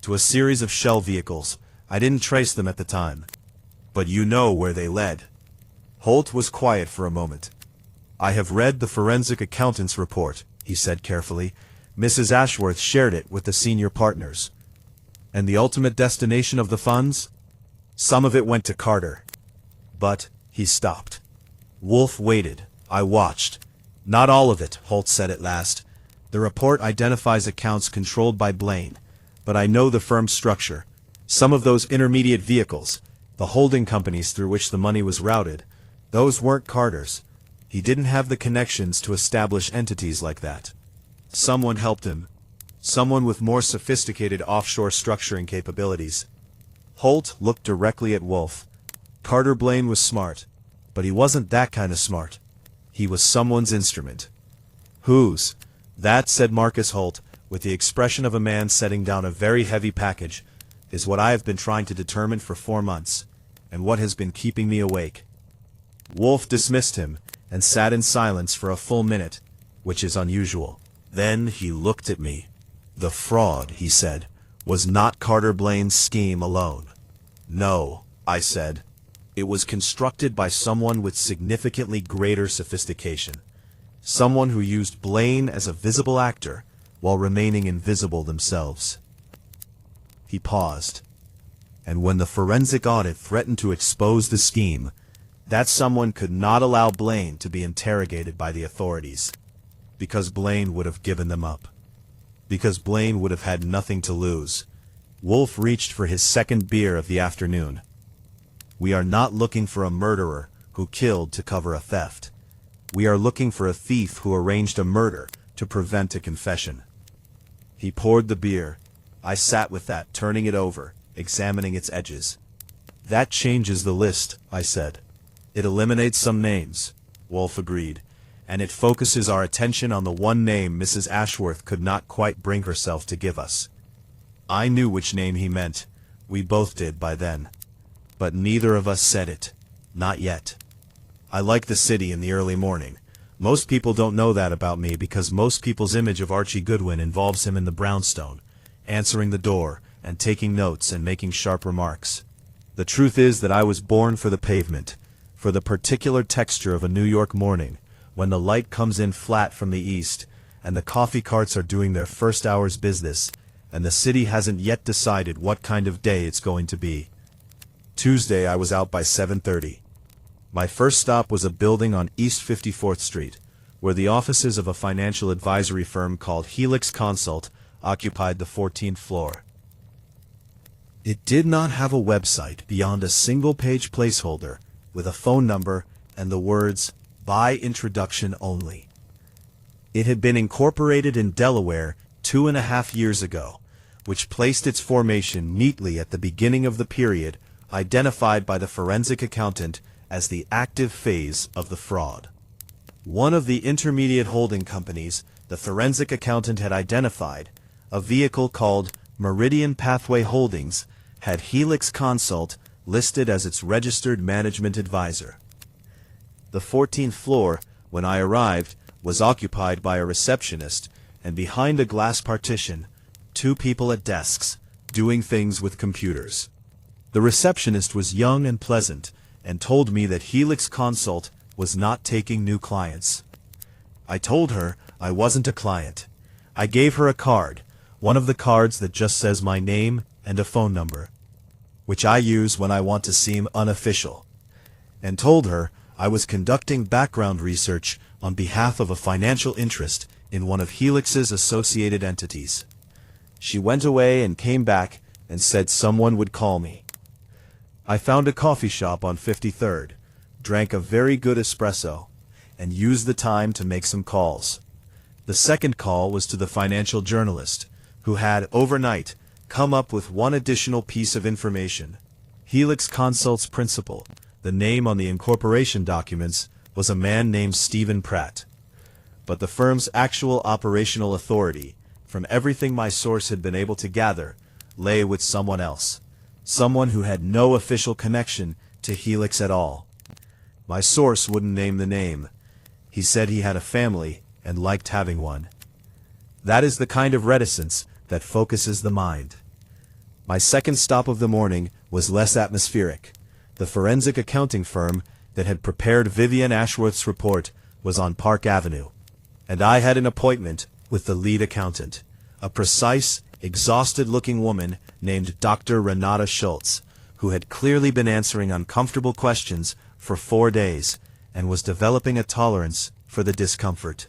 "To a series of shell vehicles. I didn't trace them at the time." "But you know where they led." Holt was quiet for a moment. "I have read the forensic accountant's report," he said carefully. "Mrs. Ashworth shared it with the senior partners." "And the ultimate destination of the funds?" "Some of it went to Carter." "But," he stopped. Wolfe waited. I watched. "Not all of it," Holt said at last. "The report identifies accounts controlled by Blaine, but I know the firm's structure. Some of those intermediate vehicles, the holding companies through which the money was routed, those weren't Carter's. He didn't have the connections to establish entities like that. Someone helped him. Someone with more sophisticated offshore structuring capabilities." Holt looked directly at Wolfe. Carter Blaine was smart, but he wasn't that kind of smart. He was someone's instrument. "Whose?" "That," said Marcus Holt, with the expression of a man setting down a very heavy package, "is what I have been trying to determine for 4 months, and what has been keeping me awake." Wolfe dismissed him, and sat in silence for a full minute, which is unusual. Then he looked at me. "The fraud," he said, "was not Carter Blaine's scheme alone." "No," I said. "It was constructed by someone with significantly greater sophistication. Someone who used Blaine as a visible actor while remaining invisible themselves." He paused. "And when the forensic audit threatened to expose the scheme, that someone could not allow Blaine to be interrogated by the authorities, because Blaine would have given them up. Because Blaine would have had nothing to lose." Wolfe reached for his second beer of the afternoon. "We are not looking for a murderer who killed to cover a theft. We are looking for a thief who arranged a murder to prevent a confession." He poured the beer. I sat with that, turning it over, examining its edges. "That changes the list," I said. "It eliminates some names," Wolfe agreed, "and it focuses our attention on the one name Mrs. Ashworth could not quite bring herself to give us." I knew which name he meant. We both did by then. But neither of us said it. Not yet. I like the city in the early morning. Most people don't know that about me because most people's image of Archie Goodwin involves him in the brownstone, answering the door, and taking notes and making sharp remarks. The truth is that I was born for the pavement, for the particular texture of a New York morning, when the light comes in flat from the east, and the coffee carts are doing their first hour's business, and the city hasn't yet decided what kind of day it's going to be. Tuesday I was out by 7:30. My first stop was a building on East 54th Street, where the offices of a financial advisory firm called Helix Consult occupied the 14th floor. It did not have a website beyond a single-page placeholder with a phone number and the words, "By introduction only." It had been incorporated in Delaware 2.5 years ago, which placed its formation neatly at the beginning of the period identified by the forensic accountant as the active phase of the fraud. One of the intermediate holding companies the forensic accountant had identified, a vehicle called Meridian Pathway Holdings, had Helix Consult listed as its registered management advisor. The 14th floor, when I arrived, was occupied by a receptionist, and behind a glass partition, 2 people at desks, doing things with computers. The receptionist was young and pleasant, and told me that Helix Consult was not taking new clients. I told her I wasn't a client. I gave her a card, one of the cards that just says my name and a phone number. which I use when I want to seem unofficial, and told her I was conducting background research on behalf of a financial interest in one of Helix's associated entities. She went away and came back and said someone would call me. I found a coffee shop on 53rd, drank a very good espresso, and used the time to make some calls. The second call was to the financial journalist, who had, overnight, come up with one additional piece of information. Helix Consult's principal, the name on the incorporation documents, was a man named Stephen Pratt. But the firm's actual operational authority, from everything my source had been able to gather, lay with someone else. Someone who had no official connection to Helix at all. My source wouldn't name the name. He said he had a family and liked having one. That is the kind of reticence that focuses the mind. My second stop of the morning was less atmospheric. The forensic accounting firm that had prepared Vivian Ashworth's report was on Park Avenue, and I had an appointment with the lead accountant, a precise, exhausted-looking woman named Dr. Renata Schultz, who had clearly been answering uncomfortable questions for 4 days and was developing a tolerance for the discomfort.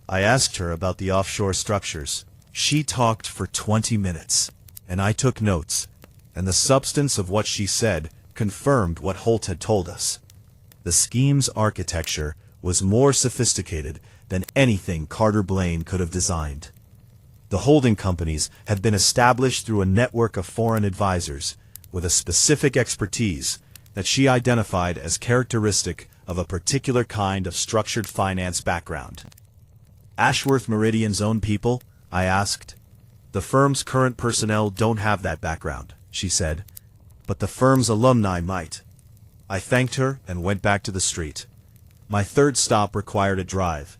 I asked her about the offshore structures. She talked for 20 minutes, and I took notes, and the substance of what she said confirmed what Holt had told us. The scheme's architecture was more sophisticated than anything Carter Blaine could have designed. The holding companies had been established through a network of foreign advisors with a specific expertise that she identified as characteristic of a particular kind of structured finance background. Ashworth Meridian's own people? I asked. The firm's current personnel don't have that background, she said, but the firm's alumni might. I thanked her and went back to the street. My third stop required a drive.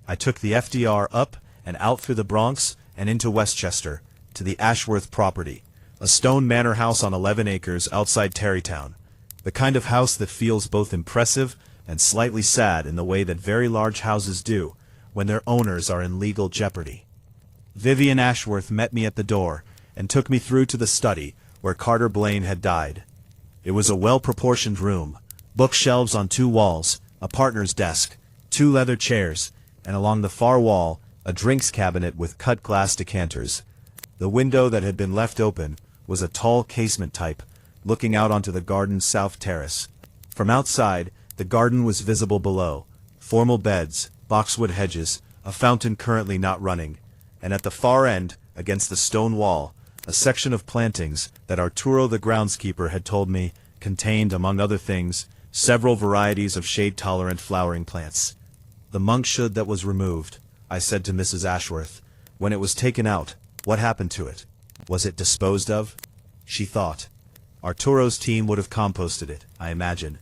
I took the FDR up and out through the Bronx and into Westchester, to the Ashworth property, a stone manor house on 11 acres outside Tarrytown, the kind of house that feels both impressive and slightly sad in the way that very large houses do when their owners are in legal jeopardy. Vivian Ashworth met me at the door and took me through to the study where Carter Blaine had died. It was a well-proportioned room, bookshelves on 2 walls, a partner's desk, 2 leather chairs, and along the far wall, a drinks cabinet with cut glass decanters. The window that had been left open was a tall casement type, looking out onto the garden's south terrace. From outside, the garden was visible below, formal beds, boxwood hedges, a fountain currently not running, and at the far end, against the stone wall, a section of plantings that Arturo the groundskeeper had told me contained, among other things, several varieties of shade-tolerant flowering plants. The monkshood that was removed, I said to Mrs. Ashworth, when it was taken out, what happened to it? Was it disposed of? She thought. Arturo's team would have composted it, I imagine.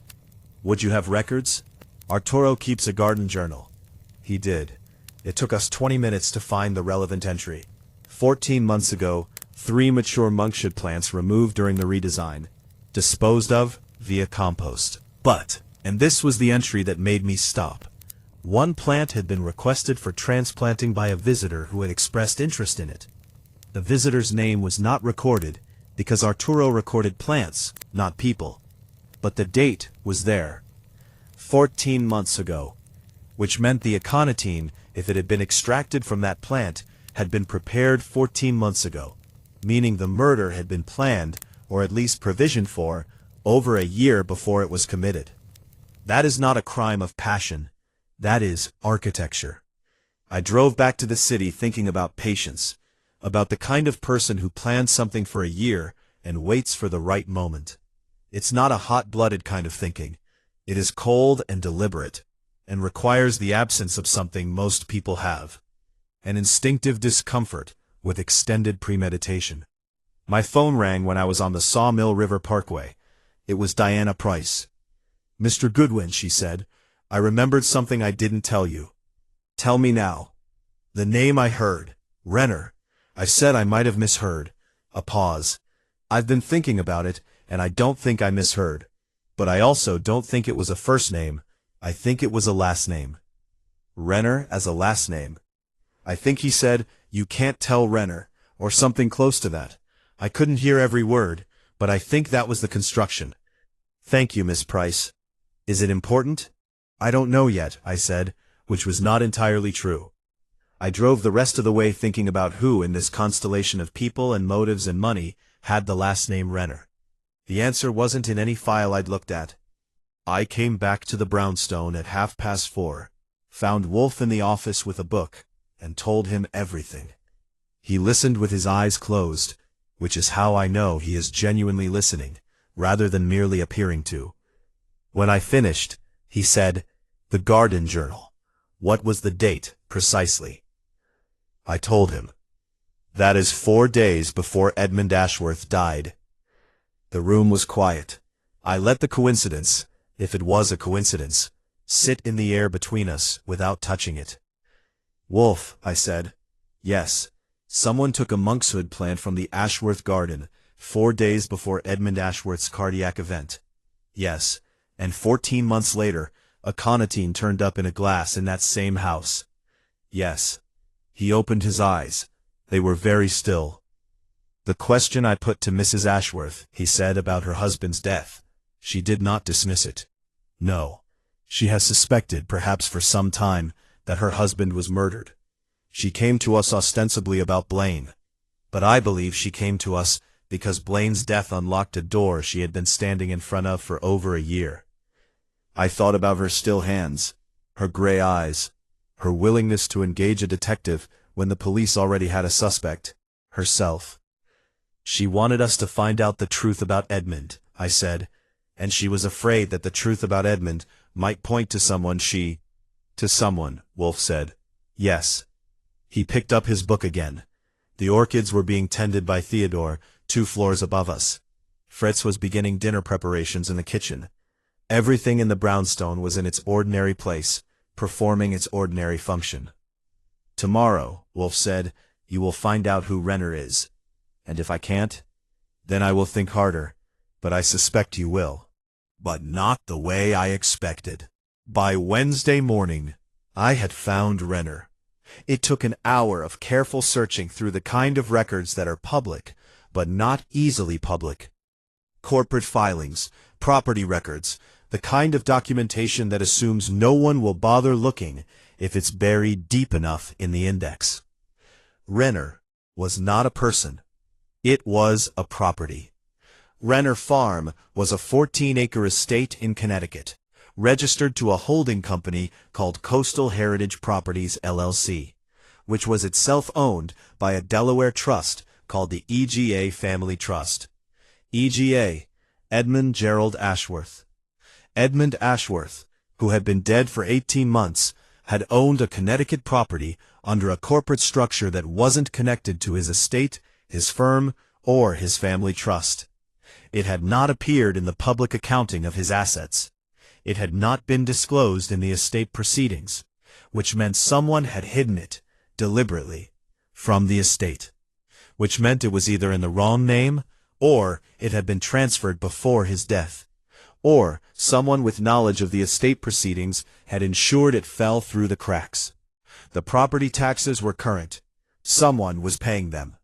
Would you have records? Arturo keeps a garden journal. He did. It took us 20 minutes to find the relevant entry. 14 months ago, 3 mature monkshood plants removed during the redesign. Disposed of via compost. But, and this was the entry that made me stop, one plant had been requested for transplanting by a visitor who had expressed interest in it. The visitor's name was not recorded because Arturo recorded plants, not people. But the date was there. 14 months ago. Which meant the aconitine, if it had been extracted from that plant, had been prepared 14 months ago, meaning the murder had been planned, or at least provisioned for, over a year before it was committed. That is not a crime of passion. That is architecture. I drove back to the city thinking about patience, about the kind of person who plans something for a year and waits for the right moment. It's not a hot-blooded kind of thinking. It is cold and deliberate, and requires the absence of something most people have, an instinctive discomfort with extended premeditation. My phone rang when I was on the Sawmill River Parkway. It was Diana Price. "Mr. Goodwin," she said, "I remembered something I didn't tell you." "Tell me now." "The name I heard. Rener." I said I might have misheard. A pause. "I've been thinking about it, and I don't think I misheard. But I also don't think it was a first name. I think it was a last name." Rener as a last name. I think he said, "You can't tell Rener," or something close to that. I couldn't hear every word, But I think that was the construction. Thank you, Miss Price. Is it important? I don't know yet, I said, which was not entirely true. I drove the rest of the way thinking about who in this constellation of people and motives and money had the last name Rener. The answer wasn't in any file I'd looked at. I came back to the brownstone at 4:30, found Wolfe in the office with a book, and told him everything. He listened with his eyes closed, which is how I know he is genuinely listening, rather than merely appearing to. When I finished, he said, "The Garden Journal. What was the date, precisely?" I told him. "That is 4 days before Edmund Ashworth died." The room was quiet. I let the coincidence, if it was a coincidence, sit in the air between us without touching it. "Wolfe," I said. "Yes, someone took a monkshood plant from the Ashworth garden 4 days before Edmund Ashworth's cardiac event. Yes, and 14 months later, aconitine turned up in a glass in that same house. Yes." He opened his eyes. They were very still. "The question I put to Mrs. Ashworth," he said, "about her husband's death, she did not dismiss it. No. She has suspected, perhaps for some time, that her husband was murdered. She came to us ostensibly about Blaine. But I believe she came to us because Blaine's death unlocked a door she had been standing in front of for over a year. I thought about her still hands, her gray eyes, her willingness to engage a detective when the police already had a suspect, herself. She wanted us to find out the truth about Edmund, I said, and she was afraid that the truth about Edmund might point to someone To someone, Wolfe said. Yes. He picked up his book again. The orchids were being tended by Theodore, 2 floors above us. Fritz was beginning dinner preparations in the kitchen. Everything in the brownstone was in its ordinary place, performing its ordinary function. "Tomorrow," Wolfe said, "you will find out who Rener is. And if I can't, then I will think harder, but I suspect you will." But not the way I expected. By Wednesday morning, I had found Rener. It took an hour of careful searching through the kind of records that are public, but not easily public. Corporate filings, property records, the kind of documentation that assumes no one will bother looking if it's buried deep enough in the index. Rener was not a person. It was a property. Rener Farm was a 14-acre estate in Connecticut, registered to a holding company called Coastal Heritage Properties, LLC, which was itself owned by a Delaware trust called the EGA Family Trust. EGA, Edmund Gerald Ashworth. Edmund Ashworth, who had been dead for 18 months, had owned a Connecticut property under a corporate structure that wasn't connected to his estate, his firm, or his family trust. It had not appeared in the public accounting of his assets. It had not been disclosed in the estate proceedings, which meant someone had hidden it, deliberately, from the estate, which meant it was either in the wrong name, or it had been transferred before his death, or someone with knowledge of the estate proceedings had ensured it fell through the cracks. The property taxes were current. Someone was paying them.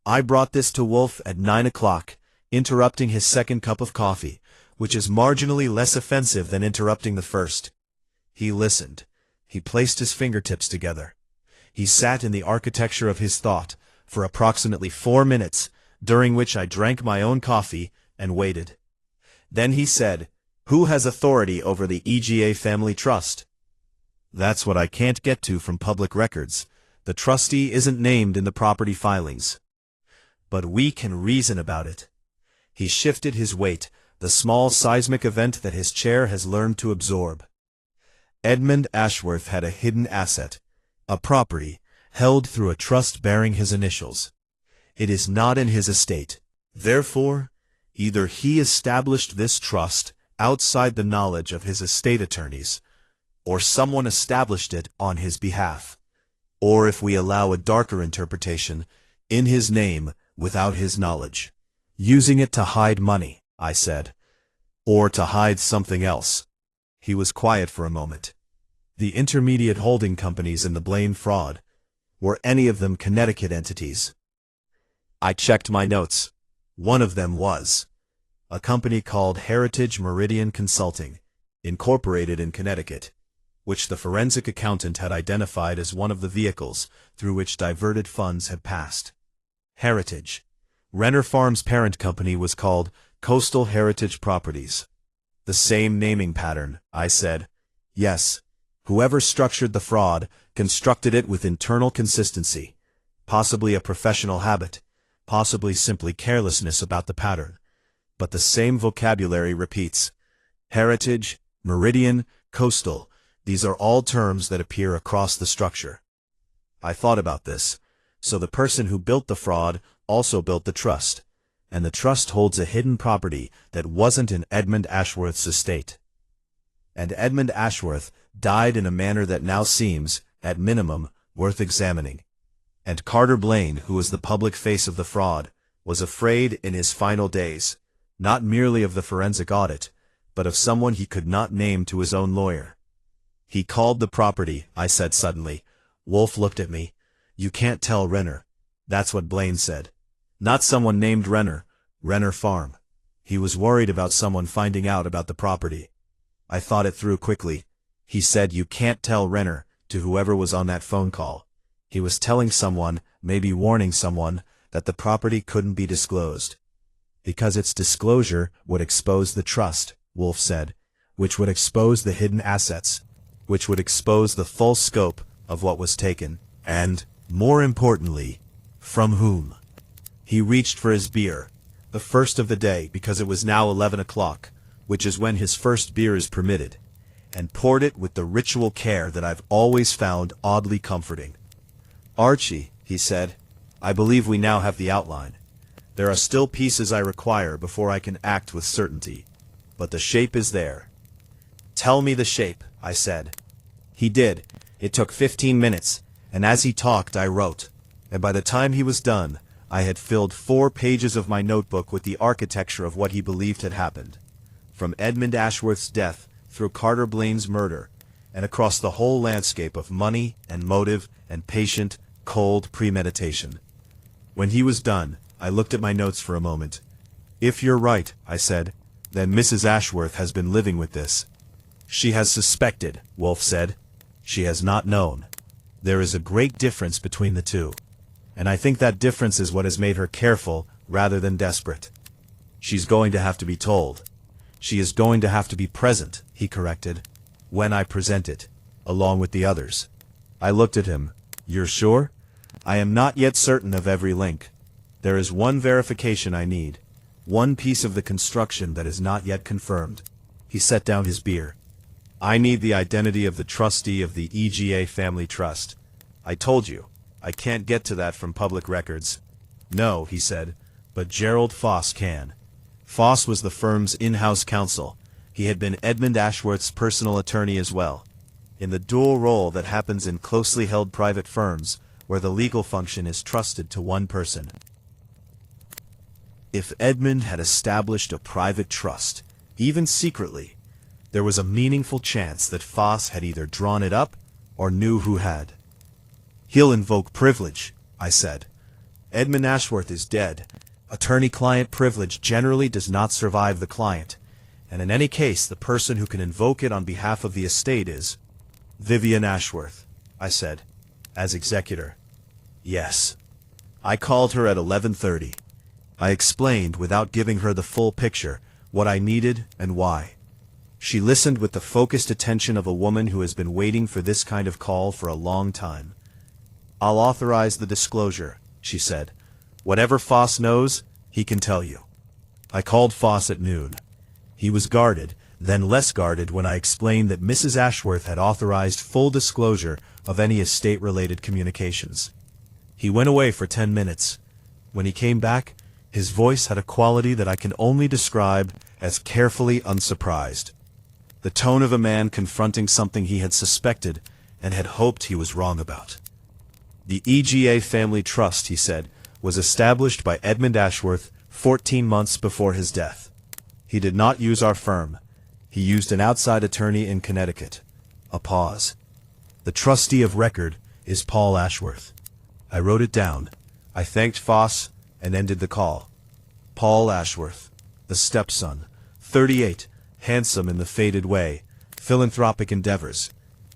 I brought this to Wolfe at 9 o'clock, interrupting his second cup of coffee, which is marginally less offensive than interrupting the first. He listened. He placed his fingertips together. He sat in the architecture of his thought for approximately 4 minutes, during which I drank my own coffee and waited. Then he said, "Who has authority over the EGA Family Trust?" "That's what I can't get to from public records. The trustee isn't named in the property filings. But we can reason about it." He shifted his weight, the small seismic event that his chair has learned to absorb. Edmund Ashworth had a hidden asset, a property, held through a trust bearing his initials. It is not in his estate. Therefore, either he established this trust outside the knowledge of his estate attorneys, or someone established it on his behalf, or, if we allow a darker interpretation, in his name without his knowledge. "Using it to hide money," I said. "Or to hide something else." He was quiet for a moment. The intermediate holding companies in the Blaine fraud, were any of them Connecticut entities? I checked my notes. One of them was a company called Heritage Meridian Consulting, incorporated in Connecticut, which the forensic accountant had identified as one of the vehicles through which diverted funds had passed. Heritage. Rener Farm's parent company was called Coastal Heritage Properties. The same naming pattern, I said. Yes. Whoever structured the fraud constructed it with internal consistency, possibly a professional habit, possibly simply carelessness about the pattern. But the same vocabulary repeats. Heritage, Meridian, Coastal, these are all terms that appear across the structure. I thought about this. So the person who built the fraud also built the trust, and the trust holds a hidden property that wasn't in Edmund Ashworth's estate. And Edmund Ashworth died in a manner that now seems, at minimum, worth examining. And Carter Blaine, who was the public face of the fraud, was afraid in his final days, not merely of the forensic audit, but of someone he could not name to his own lawyer. He called the property, I said suddenly. Wolfe looked at me. You can't tell Rener. That's what Blaine said. Not someone named Rener, Rener Farm. He was worried about someone finding out about the property. I thought it through quickly. He said you can't tell Rener to whoever was on that phone call. He was telling someone, maybe warning someone, that the property couldn't be disclosed. Because its disclosure would expose the trust, Wolfe said, which would expose the hidden assets, which would expose the full scope of what was taken, and, more importantly, from whom. He reached for his beer, the first of the day because it was now 11 o'clock, which is when his first beer is permitted, and poured it with the ritual care that I've always found oddly comforting. Archie, he said, I believe we now have the outline. There are still pieces I require before I can act with certainty, but the shape is there. Tell me the shape, I said. He did. It took 15 minutes, and as he talked I wrote, and by the time he was done, I had filled 4 pages of my notebook with the architecture of what he believed had happened. From Edmund Ashworth's death through Carter Blaine's murder, and across the whole landscape of money and motive and patient, cold premeditation. When he was done, I looked at my notes for a moment. If you're right, I said, then Mrs. Ashworth has been living with this. She has suspected, Wolfe said. She has not known. There is a great difference between the two. And I think that difference is what has made her careful rather than desperate. She's going to have to be told. She is going to have to be present, he corrected, when I present it, along with the others. I looked at him. You're sure? I am not yet certain of every link. There is one verification I need. One piece of the construction that is not yet confirmed. He set down his beer. I need the identity of the trustee of the EGA Family Trust. I told you, I can't get to that from public records. No, he said, but Gerald Foss can. Foss was the firm's in-house counsel. He had been Edmund Ashworth's personal attorney as well, in the dual role that happens in closely held private firms, where the legal function is trusted to one person. If Edmund had established a private trust, even secretly, there was a meaningful chance that Foss had either drawn it up or knew who had. He'll invoke privilege, I said. Edmund Ashworth is dead. Attorney-client privilege generally does not survive the client, and in any case the person who can invoke it on behalf of the estate is Vivian Ashworth, I said, as executor. Yes. I called her at 11:30. I explained, without giving her the full picture, what I needed and why. She listened with the focused attention of a woman who has been waiting for this kind of call for a long time. I'll authorize the disclosure, she said. Whatever Foss knows, he can tell you. I called Foss at noon. He was guarded, then less guarded when I explained that Mrs. Ashworth had authorized full disclosure of any estate-related communications. He went away for 10 minutes. When he came back, his voice had a quality that I can only describe as carefully unsurprised. The tone of a man confronting something he had suspected and had hoped he was wrong about. The EGA Family Trust, he said, was established by Edmund Ashworth 14 months before his death. He did not use our firm. He used an outside attorney in Connecticut. A pause. The trustee of record is Paul Ashworth. I wrote it down. I thanked Foss and ended the call. Paul Ashworth, the stepson, 38, handsome in the faded way, philanthropic endeavors,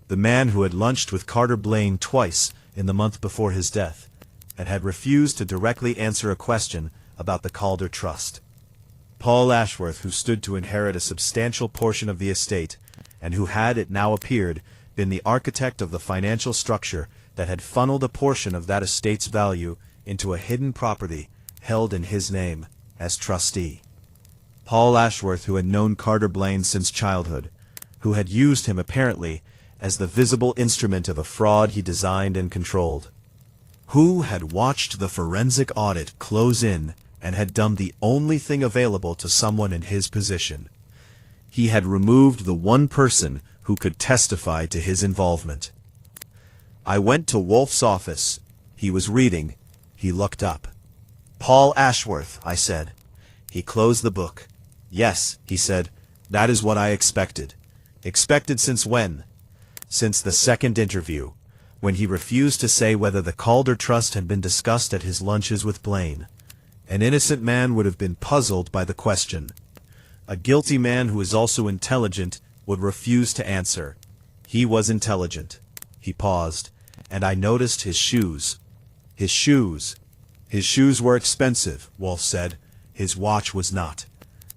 the man who had lunched with Carter Blaine twice in the month before his death, and had refused to directly answer a question about the Calder Trust. Paul Ashworth, who stood to inherit a substantial portion of the estate, and who had, it now appeared, been the architect of the financial structure that had funneled a portion of that estate's value into a hidden property held in his name as trustee. Paul Ashworth, who had known Carter Blaine since childhood, who had used him apparently as the visible instrument of a fraud he designed and controlled, who had watched the forensic audit close in and had done the only thing available to someone in his position. He had removed the one person who could testify to his involvement. I went to Wolfe's office. He was reading. He looked up. "Paul Ashworth," I said. He closed the book. "Yes," he said, "that is what I expected." "Expected since when?" "Since the second interview, when he refused to say whether the Calder Trust had been discussed at his lunches with Blaine. An innocent man would have been puzzled by the question. A guilty man who is also intelligent would refuse to answer. He was intelligent." He paused, and I noticed his shoes. "His shoes." "His shoes were expensive," Wolfe said. "His watch was not.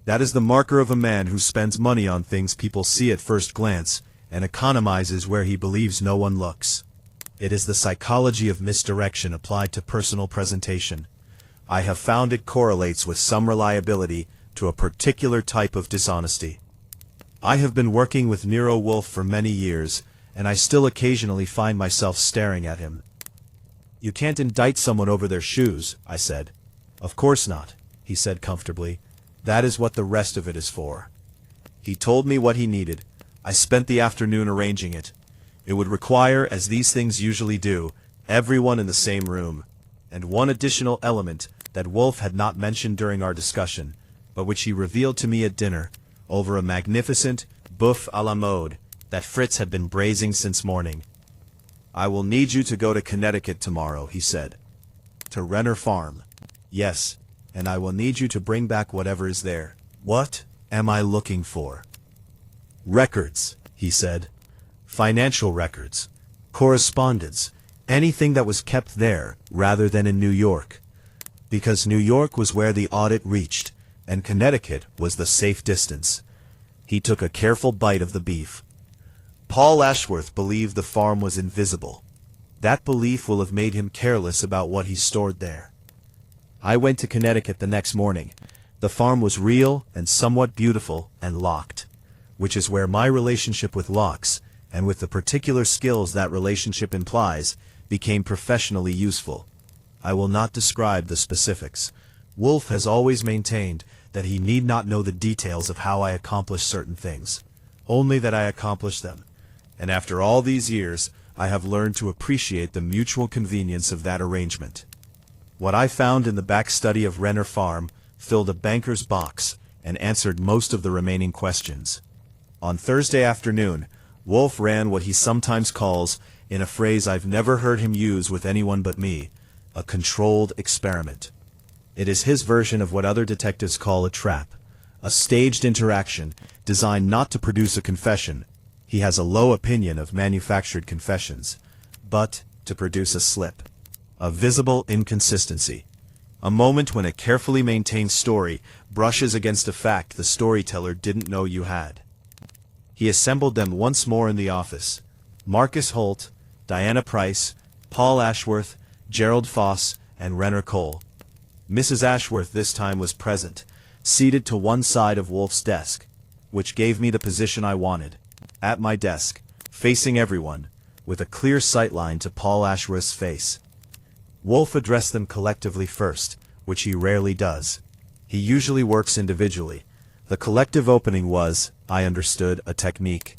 That is the marker of a man who spends money on things people see at first glance, and economizes where he believes no one looks. It is the psychology of misdirection applied to personal presentation. I have found it correlates with some reliability to a particular type of dishonesty. I have been working with Nero Wolfe for many years, and I still occasionally find myself staring at him. "You can't indict someone over their shoes," I said. "Of course not," he said comfortably. "That is what the rest of it is for." He told me what he needed. I spent the afternoon arranging it. It would require, as these things usually do, everyone in the same room, and one additional element that Wolfe had not mentioned during our discussion, but which he revealed to me at dinner, over a magnificent boeuf à la mode that Fritz had been braising since morning. "I will need you to go to Connecticut tomorrow," he said. "To Rener Farm?" "Yes, and I will need you to bring back whatever is there." "What am I looking for?" "Records," he said. "Financial records, correspondence, anything that was kept there rather than in New York. Because New York was where the audit reached, and Connecticut was the safe distance." He took a careful bite of the beef. "Paul Ashworth believed the farm was invisible. That belief will have made him careless about what he stored there. I went to Connecticut the next morning. The farm was real and somewhat beautiful and locked, which is where my relationship with locks, and with the particular skills that relationship implies, became professionally useful. I will not describe the specifics. Wolfe has always maintained that he need not know the details of how I accomplish certain things, only that I accomplish them. And after all these years, I have learned to appreciate the mutual convenience of that arrangement. What I found in the back study of Rener Farm filled a banker's box and answered most of the remaining questions. On Thursday afternoon, Wolfe ran what he sometimes calls, in a phrase I've never heard him use with anyone but me, a controlled experiment. It is his version of what other detectives call a trap, a staged interaction designed not to produce a confession. He has a low opinion of manufactured confessions, but to produce a slip, a visible inconsistency, a moment when a carefully maintained story brushes against a fact the storyteller didn't know you had. He assembled them once more in the office: Marcus Holt, Diana Price, Paul Ashworth, Gerald Foss, and Rener Cole. Mrs. Ashworth this time was present, seated to one side of Wolfe's desk, which gave me the position I wanted, at my desk, facing everyone, with a clear sightline to Paul Ashworth's face. Wolfe addressed them collectively first, which he rarely does. He usually works individually. The collective opening was, I understood, a technique.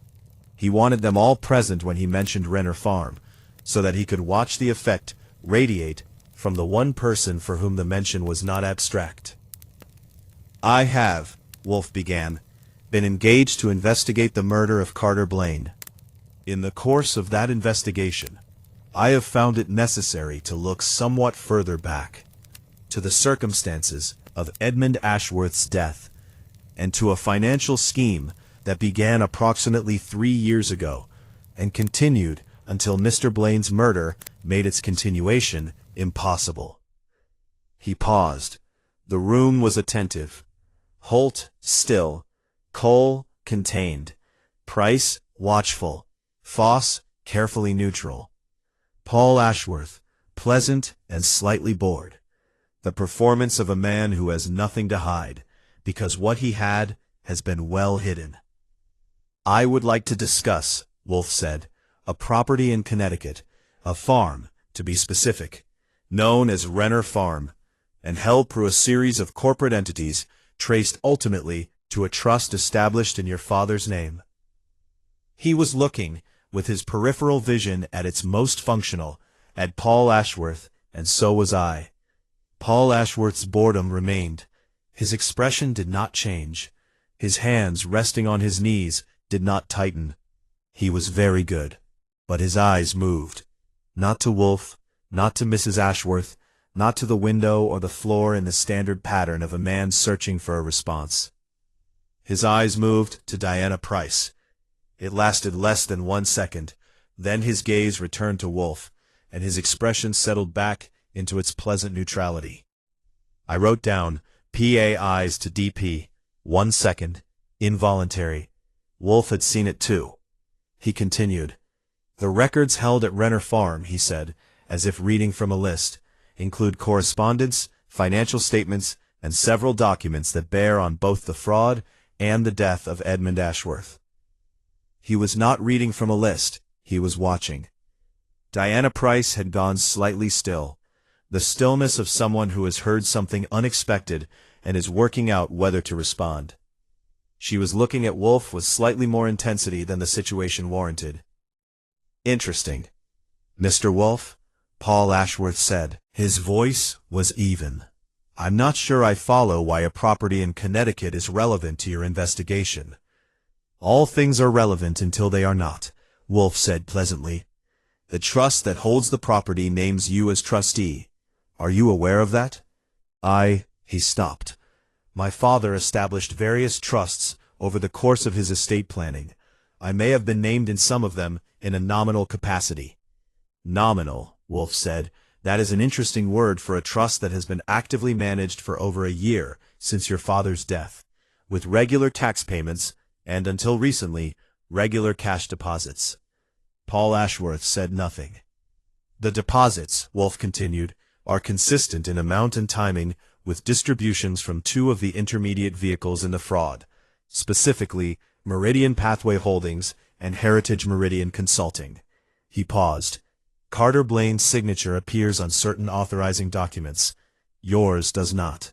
He wanted them all present when he mentioned Rener Farm, so that he could watch the effect radiate from the one person for whom the mention was not abstract. "I have," Wolfe began, "been engaged to investigate the murder of Carter Blaine. In the course of that investigation, I have found it necessary to look somewhat further back, to the circumstances of Edmund Ashworth's death, and to a financial scheme that began approximately 3 years ago and continued until Mr. Blaine's murder made its continuation impossible. He paused. The room was attentive. Holt, still. Cole, contained. Price, watchful. Foss, carefully neutral. Paul Ashworth, pleasant and slightly bored. The performance of a man who has nothing to hide, because what he had has been well hidden. "I would like to discuss," Wolfe said, "a property in Connecticut, a farm, to be specific, known as Rener Farm, and held through a series of corporate entities traced ultimately to a trust established in your father's name." He was looking, with his peripheral vision at its most functional, at Paul Ashworth, and so was I. Paul Ashworth's boredom remained. His expression did not change. His hands, resting on his knees, did not tighten. He was very good. But his eyes moved. Not to Wolfe, not to Mrs. Ashworth, not to the window or the floor in the standard pattern of a man searching for a response. His eyes moved to Diana Price. It lasted less than 1 second. Then his gaze returned to Wolfe, and his expression settled back into its pleasant neutrality. I wrote down PA eyes to DP. 1 second. Involuntary. Wolfe had seen it too. He continued. "The records held at Rener Farm," he said, as if reading from a list, "include correspondence, financial statements, and several documents that bear on both the fraud and the death of Edmund Ashworth." He was not reading from a list. He was watching. Diana Price had gone slightly still, the stillness of someone who has heard something unexpected and is working out whether to respond. She was looking at Wolfe with slightly more intensity than the situation warranted. "Interesting. Mr. Wolfe," Paul Ashworth said. His voice was even. "I'm not sure I follow why a property in Connecticut is relevant to your investigation." "All things are relevant until they are not," Wolfe said pleasantly. "The trust that holds the property names you as trustee. Are you aware of that?" He stopped. "My father established various trusts over the course of his estate planning. I may have been named in some of them in a nominal capacity." "Nominal," Wolfe said. "That is an interesting word for a trust that has been actively managed for over a year since your father's death, with regular tax payments and, until recently, regular cash deposits." Paul Ashworth said nothing. "The deposits," Wolfe continued, "are consistent in amount and timing with distributions from 2 of the intermediate vehicles in the fraud, specifically Meridian Pathway Holdings and Heritage Meridian Consulting." He paused. "Carter Blaine's signature appears on certain authorizing documents. Yours does not.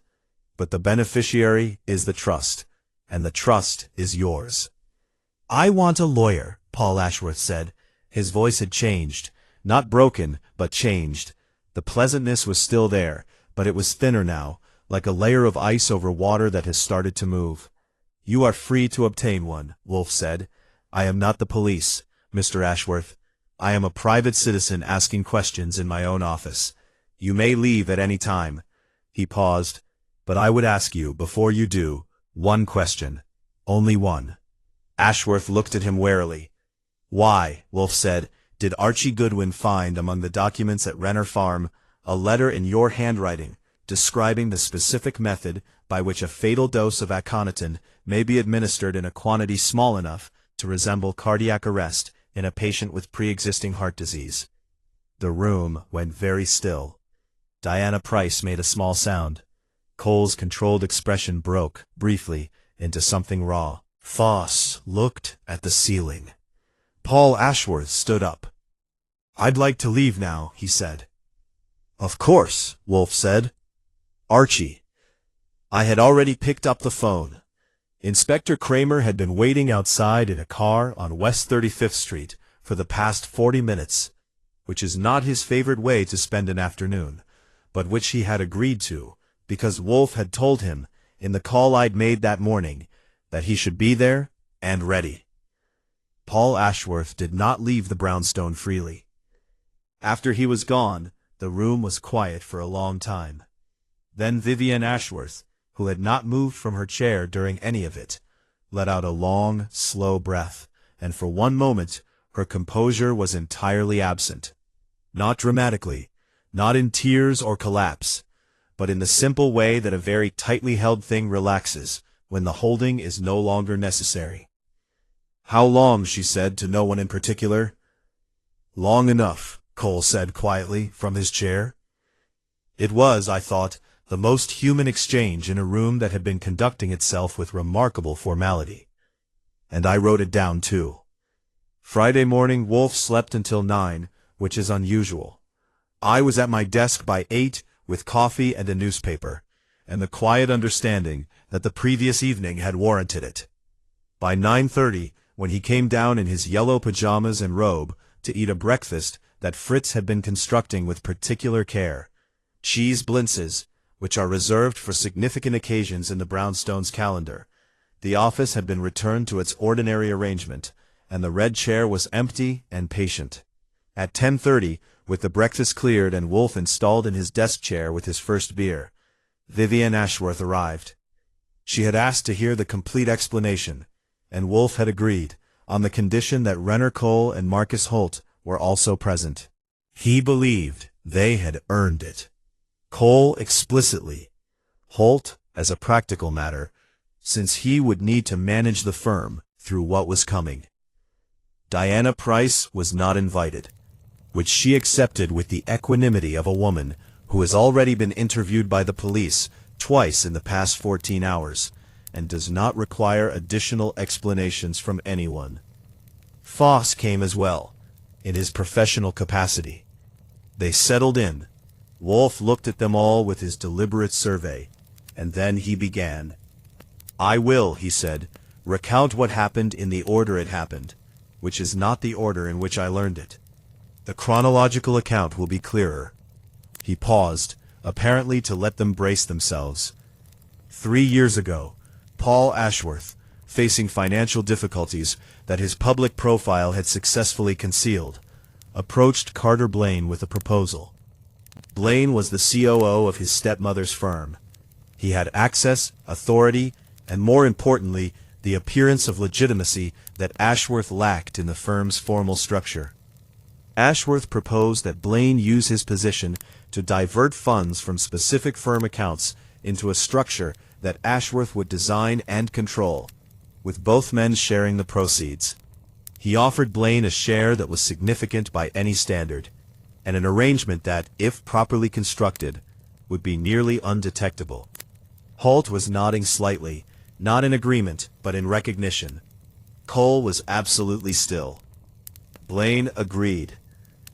But the beneficiary is the trust, and the trust is yours." "I want a lawyer," Paul Ashworth said. His voice had changed. Not broken, but changed. The pleasantness was still there, but it was thinner now, like a layer of ice over water that has started to move. "You are free to obtain one," Wolfe said. "I am not the police, Mr. Ashworth. I am a private citizen asking questions in my own office. You may leave at any time." He paused. "But I would ask you, before you do, one question. Only one." Ashworth looked at him warily. "Why," Wolfe said, "did Archie Goodwin find among the documents at Rener Farm a letter in your handwriting describing the specific method by which a fatal dose of Aconitin may be administered in a quantity small enough to resemble cardiac arrest in a patient with pre-existing heart disease?" The room went very still. Diana Price made a small sound. Cole's controlled expression broke, briefly, into something raw. Foss looked at the ceiling. Paul Ashworth stood up. "I'd like to leave now," he said. "Of course," Wolfe said. "Archie." I had already picked up the phone. Inspector Kramer had been waiting outside in a car on West 35th Street for the past 40 minutes, which is not his favorite way to spend an afternoon, but which he had agreed to, because Wolfe had told him, in the call I'd made that morning, that he should be there and ready. Paul Ashworth did not leave the brownstone freely. After he was gone, the room was quiet for a long time. Then Vivian Ashworth, who had not moved from her chair during any of it, let out a long, slow breath, and for one moment her composure was entirely absent. Not dramatically, not in tears or collapse, but in the simple way that a very tightly held thing relaxes when the holding is no longer necessary. "How long?" she said to no one in particular. "Long enough," Cole said quietly from his chair. It was, I thought, the most human exchange in a room that had been conducting itself with remarkable formality. And I wrote it down too. Friday morning Wolfe slept until 9, which is unusual. I was at my desk by 8 with coffee and a newspaper, and the quiet understanding that the previous evening had warranted it. By 9:30, when he came down in his yellow pajamas and robe to eat a breakfast that Fritz had been constructing with particular care, cheese blintzes, which are reserved for significant occasions in the Brownstones' calendar, the office had been returned to its ordinary arrangement, and the red chair was empty and patient. At 10:30, with the breakfast cleared and Wolfe installed in his desk chair with his first beer, Vivian Ashworth arrived. She had asked to hear the complete explanation, and Wolfe had agreed, on the condition that Rener Cole and Marcus Holt were also present. He believed they had earned it. Cole explicitly, Holt as a practical matter, since he would need to manage the firm through what was coming. Diana Price was not invited, which she accepted with the equanimity of a woman who has already been interviewed by the police twice in the past 14 hours, and does not require additional explanations from anyone. Foss came as well, in his professional capacity. They settled in. Wolfe looked at them all with his deliberate survey, and then he began. "I will," he said, "recount what happened in the order it happened, which is not the order in which I learned it. The chronological account will be clearer." He paused, apparently to let them brace themselves. 3 years ago, Paul Ashworth, facing financial difficulties that his public profile had successfully concealed, approached Carter Blaine with a proposal. Blaine was the COO of his stepmother's firm. He had access, authority, and more importantly, the appearance of legitimacy that Ashworth lacked in the firm's formal structure. Ashworth proposed that Blaine use his position to divert funds from specific firm accounts into a structure that Ashworth would design and control, with both men sharing the proceeds. He offered Blaine a share that was significant by any standard, and an arrangement that, if properly constructed, would be nearly undetectable. Holt was nodding slightly, not in agreement, but in recognition. Cole was absolutely still. Blaine agreed.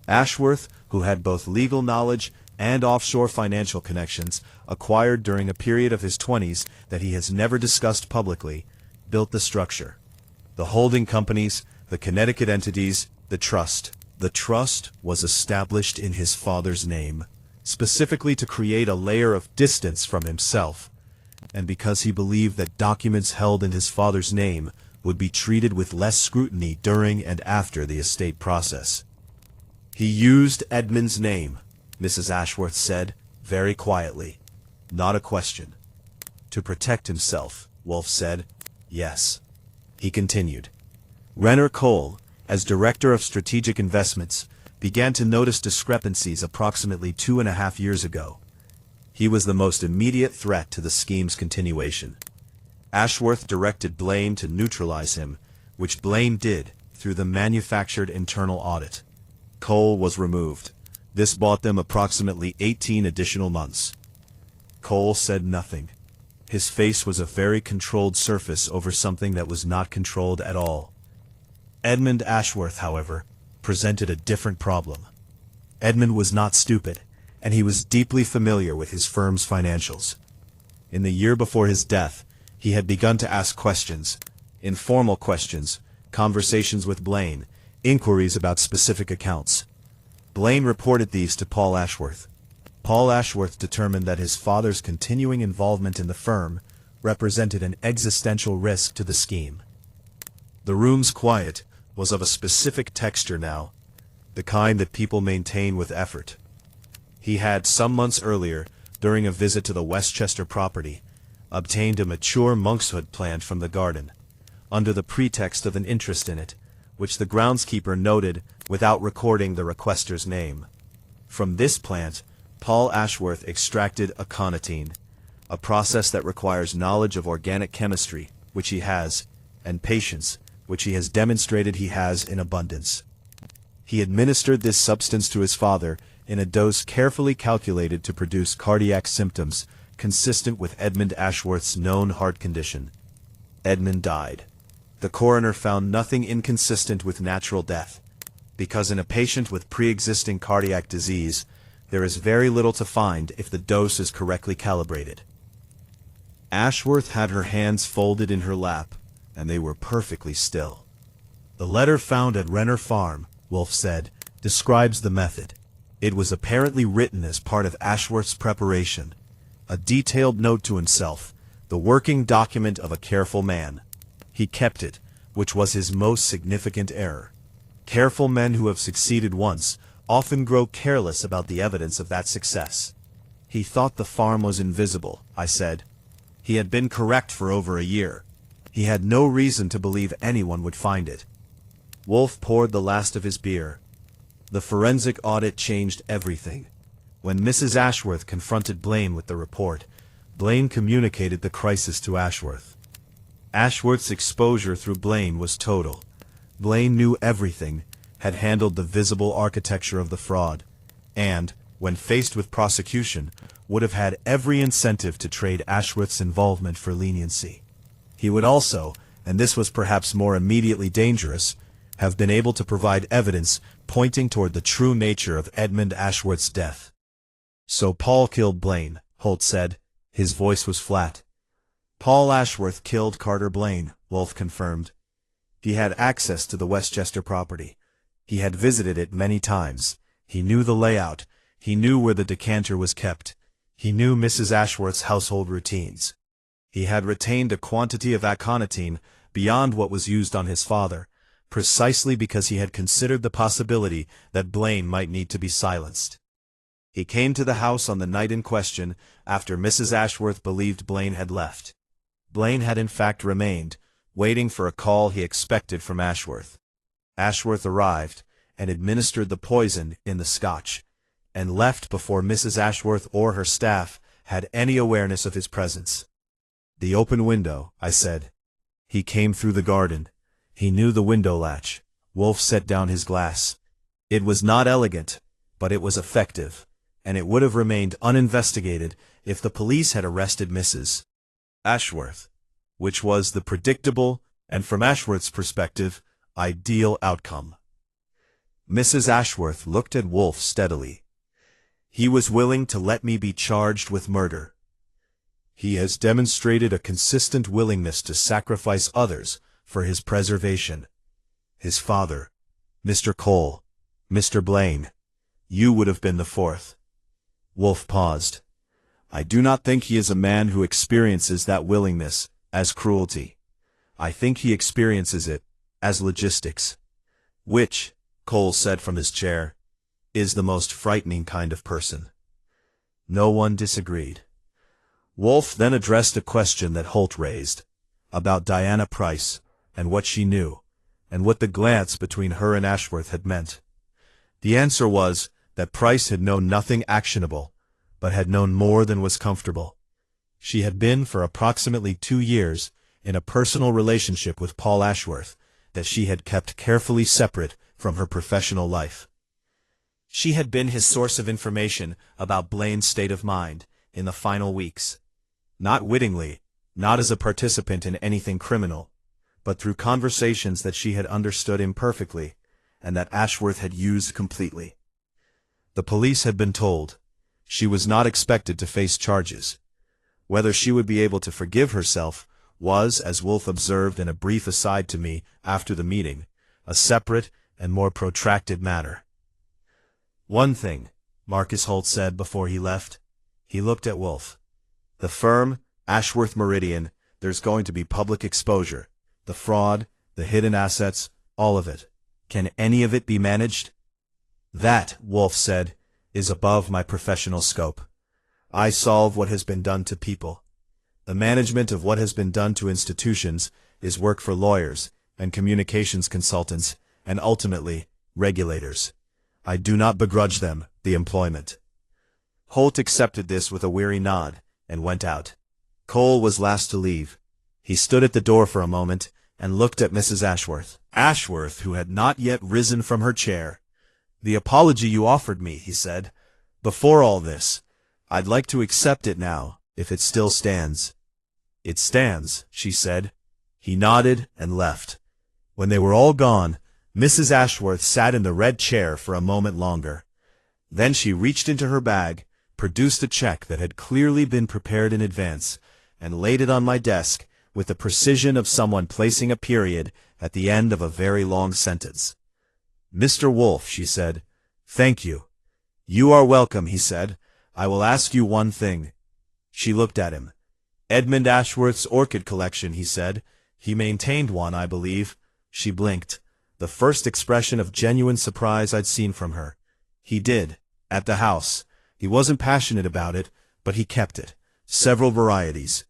Ashworth, who had both legal knowledge and offshore financial connections acquired during a period of his 20s that he has never discussed publicly, built the structure. The holding companies, the Connecticut entities, the trust. The trust was established in his father's name, specifically to create a layer of distance from himself, and because he believed that documents held in his father's name would be treated with less scrutiny during and after the estate process. "He used Edmund's name," Mrs. Ashworth said, very quietly. Not a question. "To protect himself," Wolfe said. "Yes." He continued. Rener Cole, as Director of Strategic Investments, began to notice discrepancies approximately 2.5 years ago. He was the most immediate threat to the scheme's continuation. Ashworth directed Blaine to neutralize him, which Blaine did through the manufactured internal audit. Cole was removed. This bought them approximately 18 additional months. Cole said nothing. His face was a very controlled surface over something that was not controlled at all. Edmund Ashworth, however, presented a different problem. Edmund was not stupid, and he was deeply familiar with his firm's financials. In the year before his death, he had begun to ask questions, informal questions, conversations with Blaine, inquiries about specific accounts. Blaine reported these to Paul Ashworth. Paul Ashworth determined that his father's continuing involvement in the firm represented an existential risk to the scheme. The room's quiet was of a specific texture now, the kind that people maintain with effort. He had, some months earlier, during a visit to the Westchester property, obtained a mature monkshood plant from the garden, under the pretext of an interest in it, which the groundskeeper noted without recording the requester's name. From this plant, Paul Ashworth extracted aconitine, a process that requires knowledge of organic chemistry, which he has, and patience, which he has demonstrated he has in abundance. He administered this substance to his father in a dose carefully calculated to produce cardiac symptoms consistent with Edmund Ashworth's known heart condition. Edmund died. The coroner found nothing inconsistent with natural death, because in a patient with pre-existing cardiac disease, there is very little to find if the dose is correctly calibrated. Ashworth had her hands folded in her lap, and they were perfectly still. The letter found at Rener Farm, Wolfe said, describes the method. It was apparently written as part of Ashworth's preparation, a detailed note to himself, the working document of a careful man. He kept it, which was his most significant error. Careful men who have succeeded once often grow careless about the evidence of that success. He thought the farm was invisible, I said. He had been correct for over a year. He had no reason to believe anyone would find it. Wolfe poured the last of his beer. The forensic audit changed everything. When Mrs. Ashworth confronted Blaine with the report, Blaine communicated the crisis to Ashworth. Ashworth's exposure through Blaine was total. Blaine knew everything, had handled the visible architecture of the fraud, and, when faced with prosecution, would have had every incentive to trade Ashworth's involvement for leniency. He would also, and this was perhaps more immediately dangerous, have been able to provide evidence pointing toward the true nature of Edmund Ashworth's death. So Paul killed Blaine, Holt said. His voice was flat. Paul Ashworth killed Carter Blaine, Wolfe confirmed. He had access to the Westchester property. He had visited it many times. He knew the layout. He knew where the decanter was kept. He knew Mrs. Ashworth's household routines. He had retained a quantity of aconitine beyond what was used on his father, precisely because he had considered the possibility that Blaine might need to be silenced. He came to the house on the night in question after Mrs. Ashworth believed Blaine had left. Blaine had in fact remained, waiting for a call he expected from Ashworth. Ashworth arrived and administered the poison in the scotch, and left before Mrs. Ashworth or her staff had any awareness of his presence. The open window, I said. He came through the garden. He knew the window latch. Wolfe set down his glass. It was not elegant, but it was effective, and it would have remained uninvestigated if the police had arrested Mrs. Ashworth, which was the predictable, and from Ashworth's perspective, ideal outcome. Mrs. Ashworth looked at Wolfe steadily. He was willing to let me be charged with murder. He has demonstrated a consistent willingness to sacrifice others for his preservation. His father, Mr. Cole, Mr. Blaine, you would have been the fourth. Wolfe paused. I do not think he is a man who experiences that willingness as cruelty. I think he experiences it as logistics. Which, Cole said from his chair, is the most frightening kind of person. No one disagreed. Wolfe then addressed a question that Holt raised, about Diana Price, and what she knew, and what the glance between her and Ashworth had meant. The answer was that Price had known nothing actionable, but had known more than was comfortable. She had been for approximately 2 years in a personal relationship with Paul Ashworth that she had kept carefully separate from her professional life. She had been his source of information about Blaine's state of mind in the final weeks. Not wittingly, not as a participant in anything criminal, but through conversations that she had understood imperfectly and that Ashworth had used completely. The police had been told she was not expected to face charges. Whether she would be able to forgive herself was, as Wolfe observed in a brief aside to me after the meeting, a separate and more protracted matter. One thing, Marcus Holt said before he left. He looked at Wolfe. The firm, Ashworth Meridian, there's going to be public exposure. The fraud, the hidden assets, all of it. Can any of it be managed? That, Wolfe said, is above my professional scope. I solve what has been done to people. The management of what has been done to institutions is work for lawyers and communications consultants and ultimately regulators. I do not begrudge them the employment. Holt accepted this with a weary nod and went out. Cole was last to leave. He stood at the door for a moment and looked at Mrs. Ashworth. Ashworth, who had not yet risen from her chair. "The apology you offered me," he said, "before all this. I'd like to accept it now, if it still stands." "It stands," she said. He nodded and left. When they were all gone, Mrs. Ashworth sat in the red chair for a moment longer. Then she reached into her bag, produced a check that had clearly been prepared in advance, and laid it on my desk with the precision of someone placing a period at the end of a very long sentence. "Mr. Wolfe," she said, "thank you." "You are welcome," he said. "I will ask you one thing." She looked at him. "Edmund Ashworth's orchid collection," he said. "He maintained one, I believe." She blinked, the first expression of genuine surprise I'd seen from her. "He did, at the house. He wasn't passionate about it, but he kept it. Several varieties.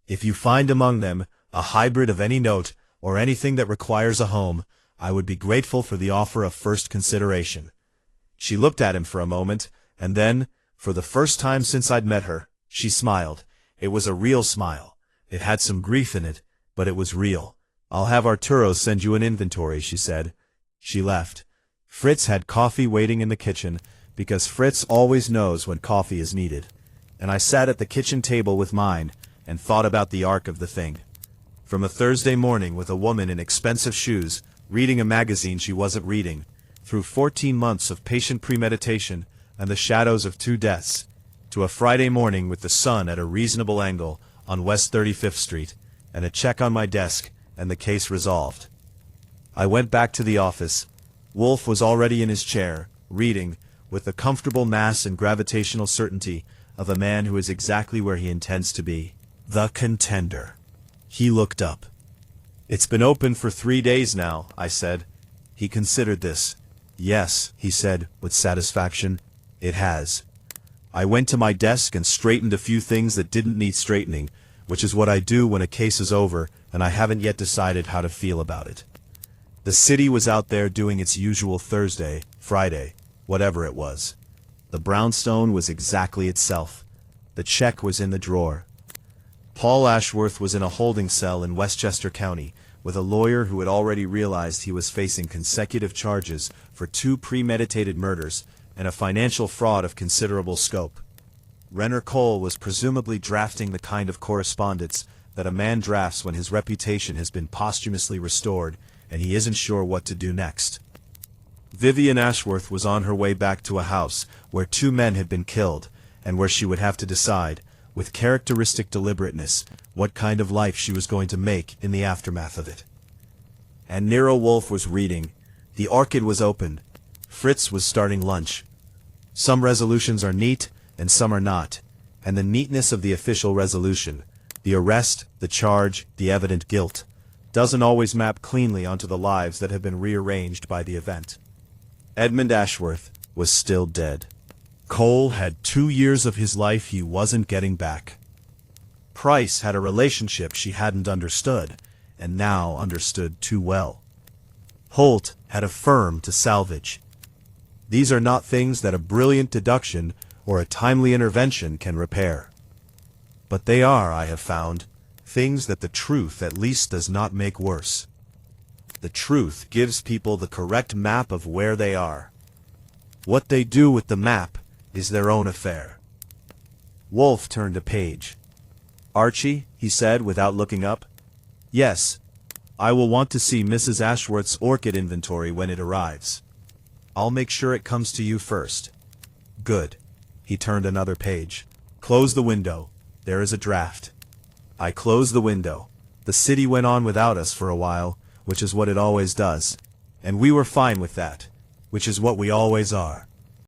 If you find among them a hybrid of any note, or anything that requires a home, I would be grateful for the offer of first consideration." She looked at him for a moment, and then, for the first time since I'd met her, she smiled. It was a real smile. It had some grief in it, but it was real. "I'll have Arturo send you an inventory," she said. She left. Fritz had coffee waiting in the kitchen, because Fritz always knows when coffee is needed. And I sat at the kitchen table with mine, and thought about the arc of the thing. From a Thursday morning with a woman in expensive shoes, reading a magazine she wasn't reading, through 14 months of patient premeditation and the shadows of 2 deaths, to a Friday morning with the sun at a reasonable angle on West 35th Street, and a check on my desk, and the case resolved. I went back to the office. Wolfe was already in his chair, reading, with the comfortable mass and gravitational certainty of a man who is exactly where he intends to be. The Contender. He looked up. "It's been open for 3 days now," I said. He considered this. "Yes," he said, with satisfaction, "it has." I went to my desk and straightened a few things that didn't need straightening, which is what I do when a case is over and I haven't yet decided how to feel about it. The city was out there doing its usual Thursday, Friday, whatever it was. The brownstone was exactly itself. The check was in the drawer. Paul Ashworth was in a holding cell in Westchester County, with a lawyer who had already realized he was facing consecutive charges for 2 premeditated murders and a financial fraud of considerable scope. Rener Cole was presumably drafting the kind of correspondence that a man drafts when his reputation has been posthumously restored and he isn't sure what to do next. Vivian Ashworth was on her way back to a house where 2 men had been killed, and where she would have to decide, with characteristic deliberateness, what kind of life she was going to make in the aftermath of it. And Nero Wolfe was reading. The Orchid was open. Fritz was starting lunch. Some resolutions are neat, and some are not, and the neatness of the official resolution, the arrest, the charge, the evident guilt, doesn't always map cleanly onto the lives that have been rearranged by the event. Edmund Ashworth was still dead. Cole had 2 years of his life he wasn't getting back. Price had a relationship she hadn't understood, and now understood too well. Holt had a firm to salvage. These are not things that a brilliant deduction or a timely intervention can repair. But they are, I have found, things that the truth at least does not make worse. The truth gives people the correct map of where they are. What they do with the map is their own affair. Wolfe turned a page. "Archie," he said without looking up. "Yes, I will want to see Mrs. Ashworth's orchid inventory when it arrives. I'll make sure it comes to you first." "Good." He turned another page. "Close the window. There is a draft." I closed the window. The city went on without us for a while, which is what it always does. And we were fine with that, which is what we always are.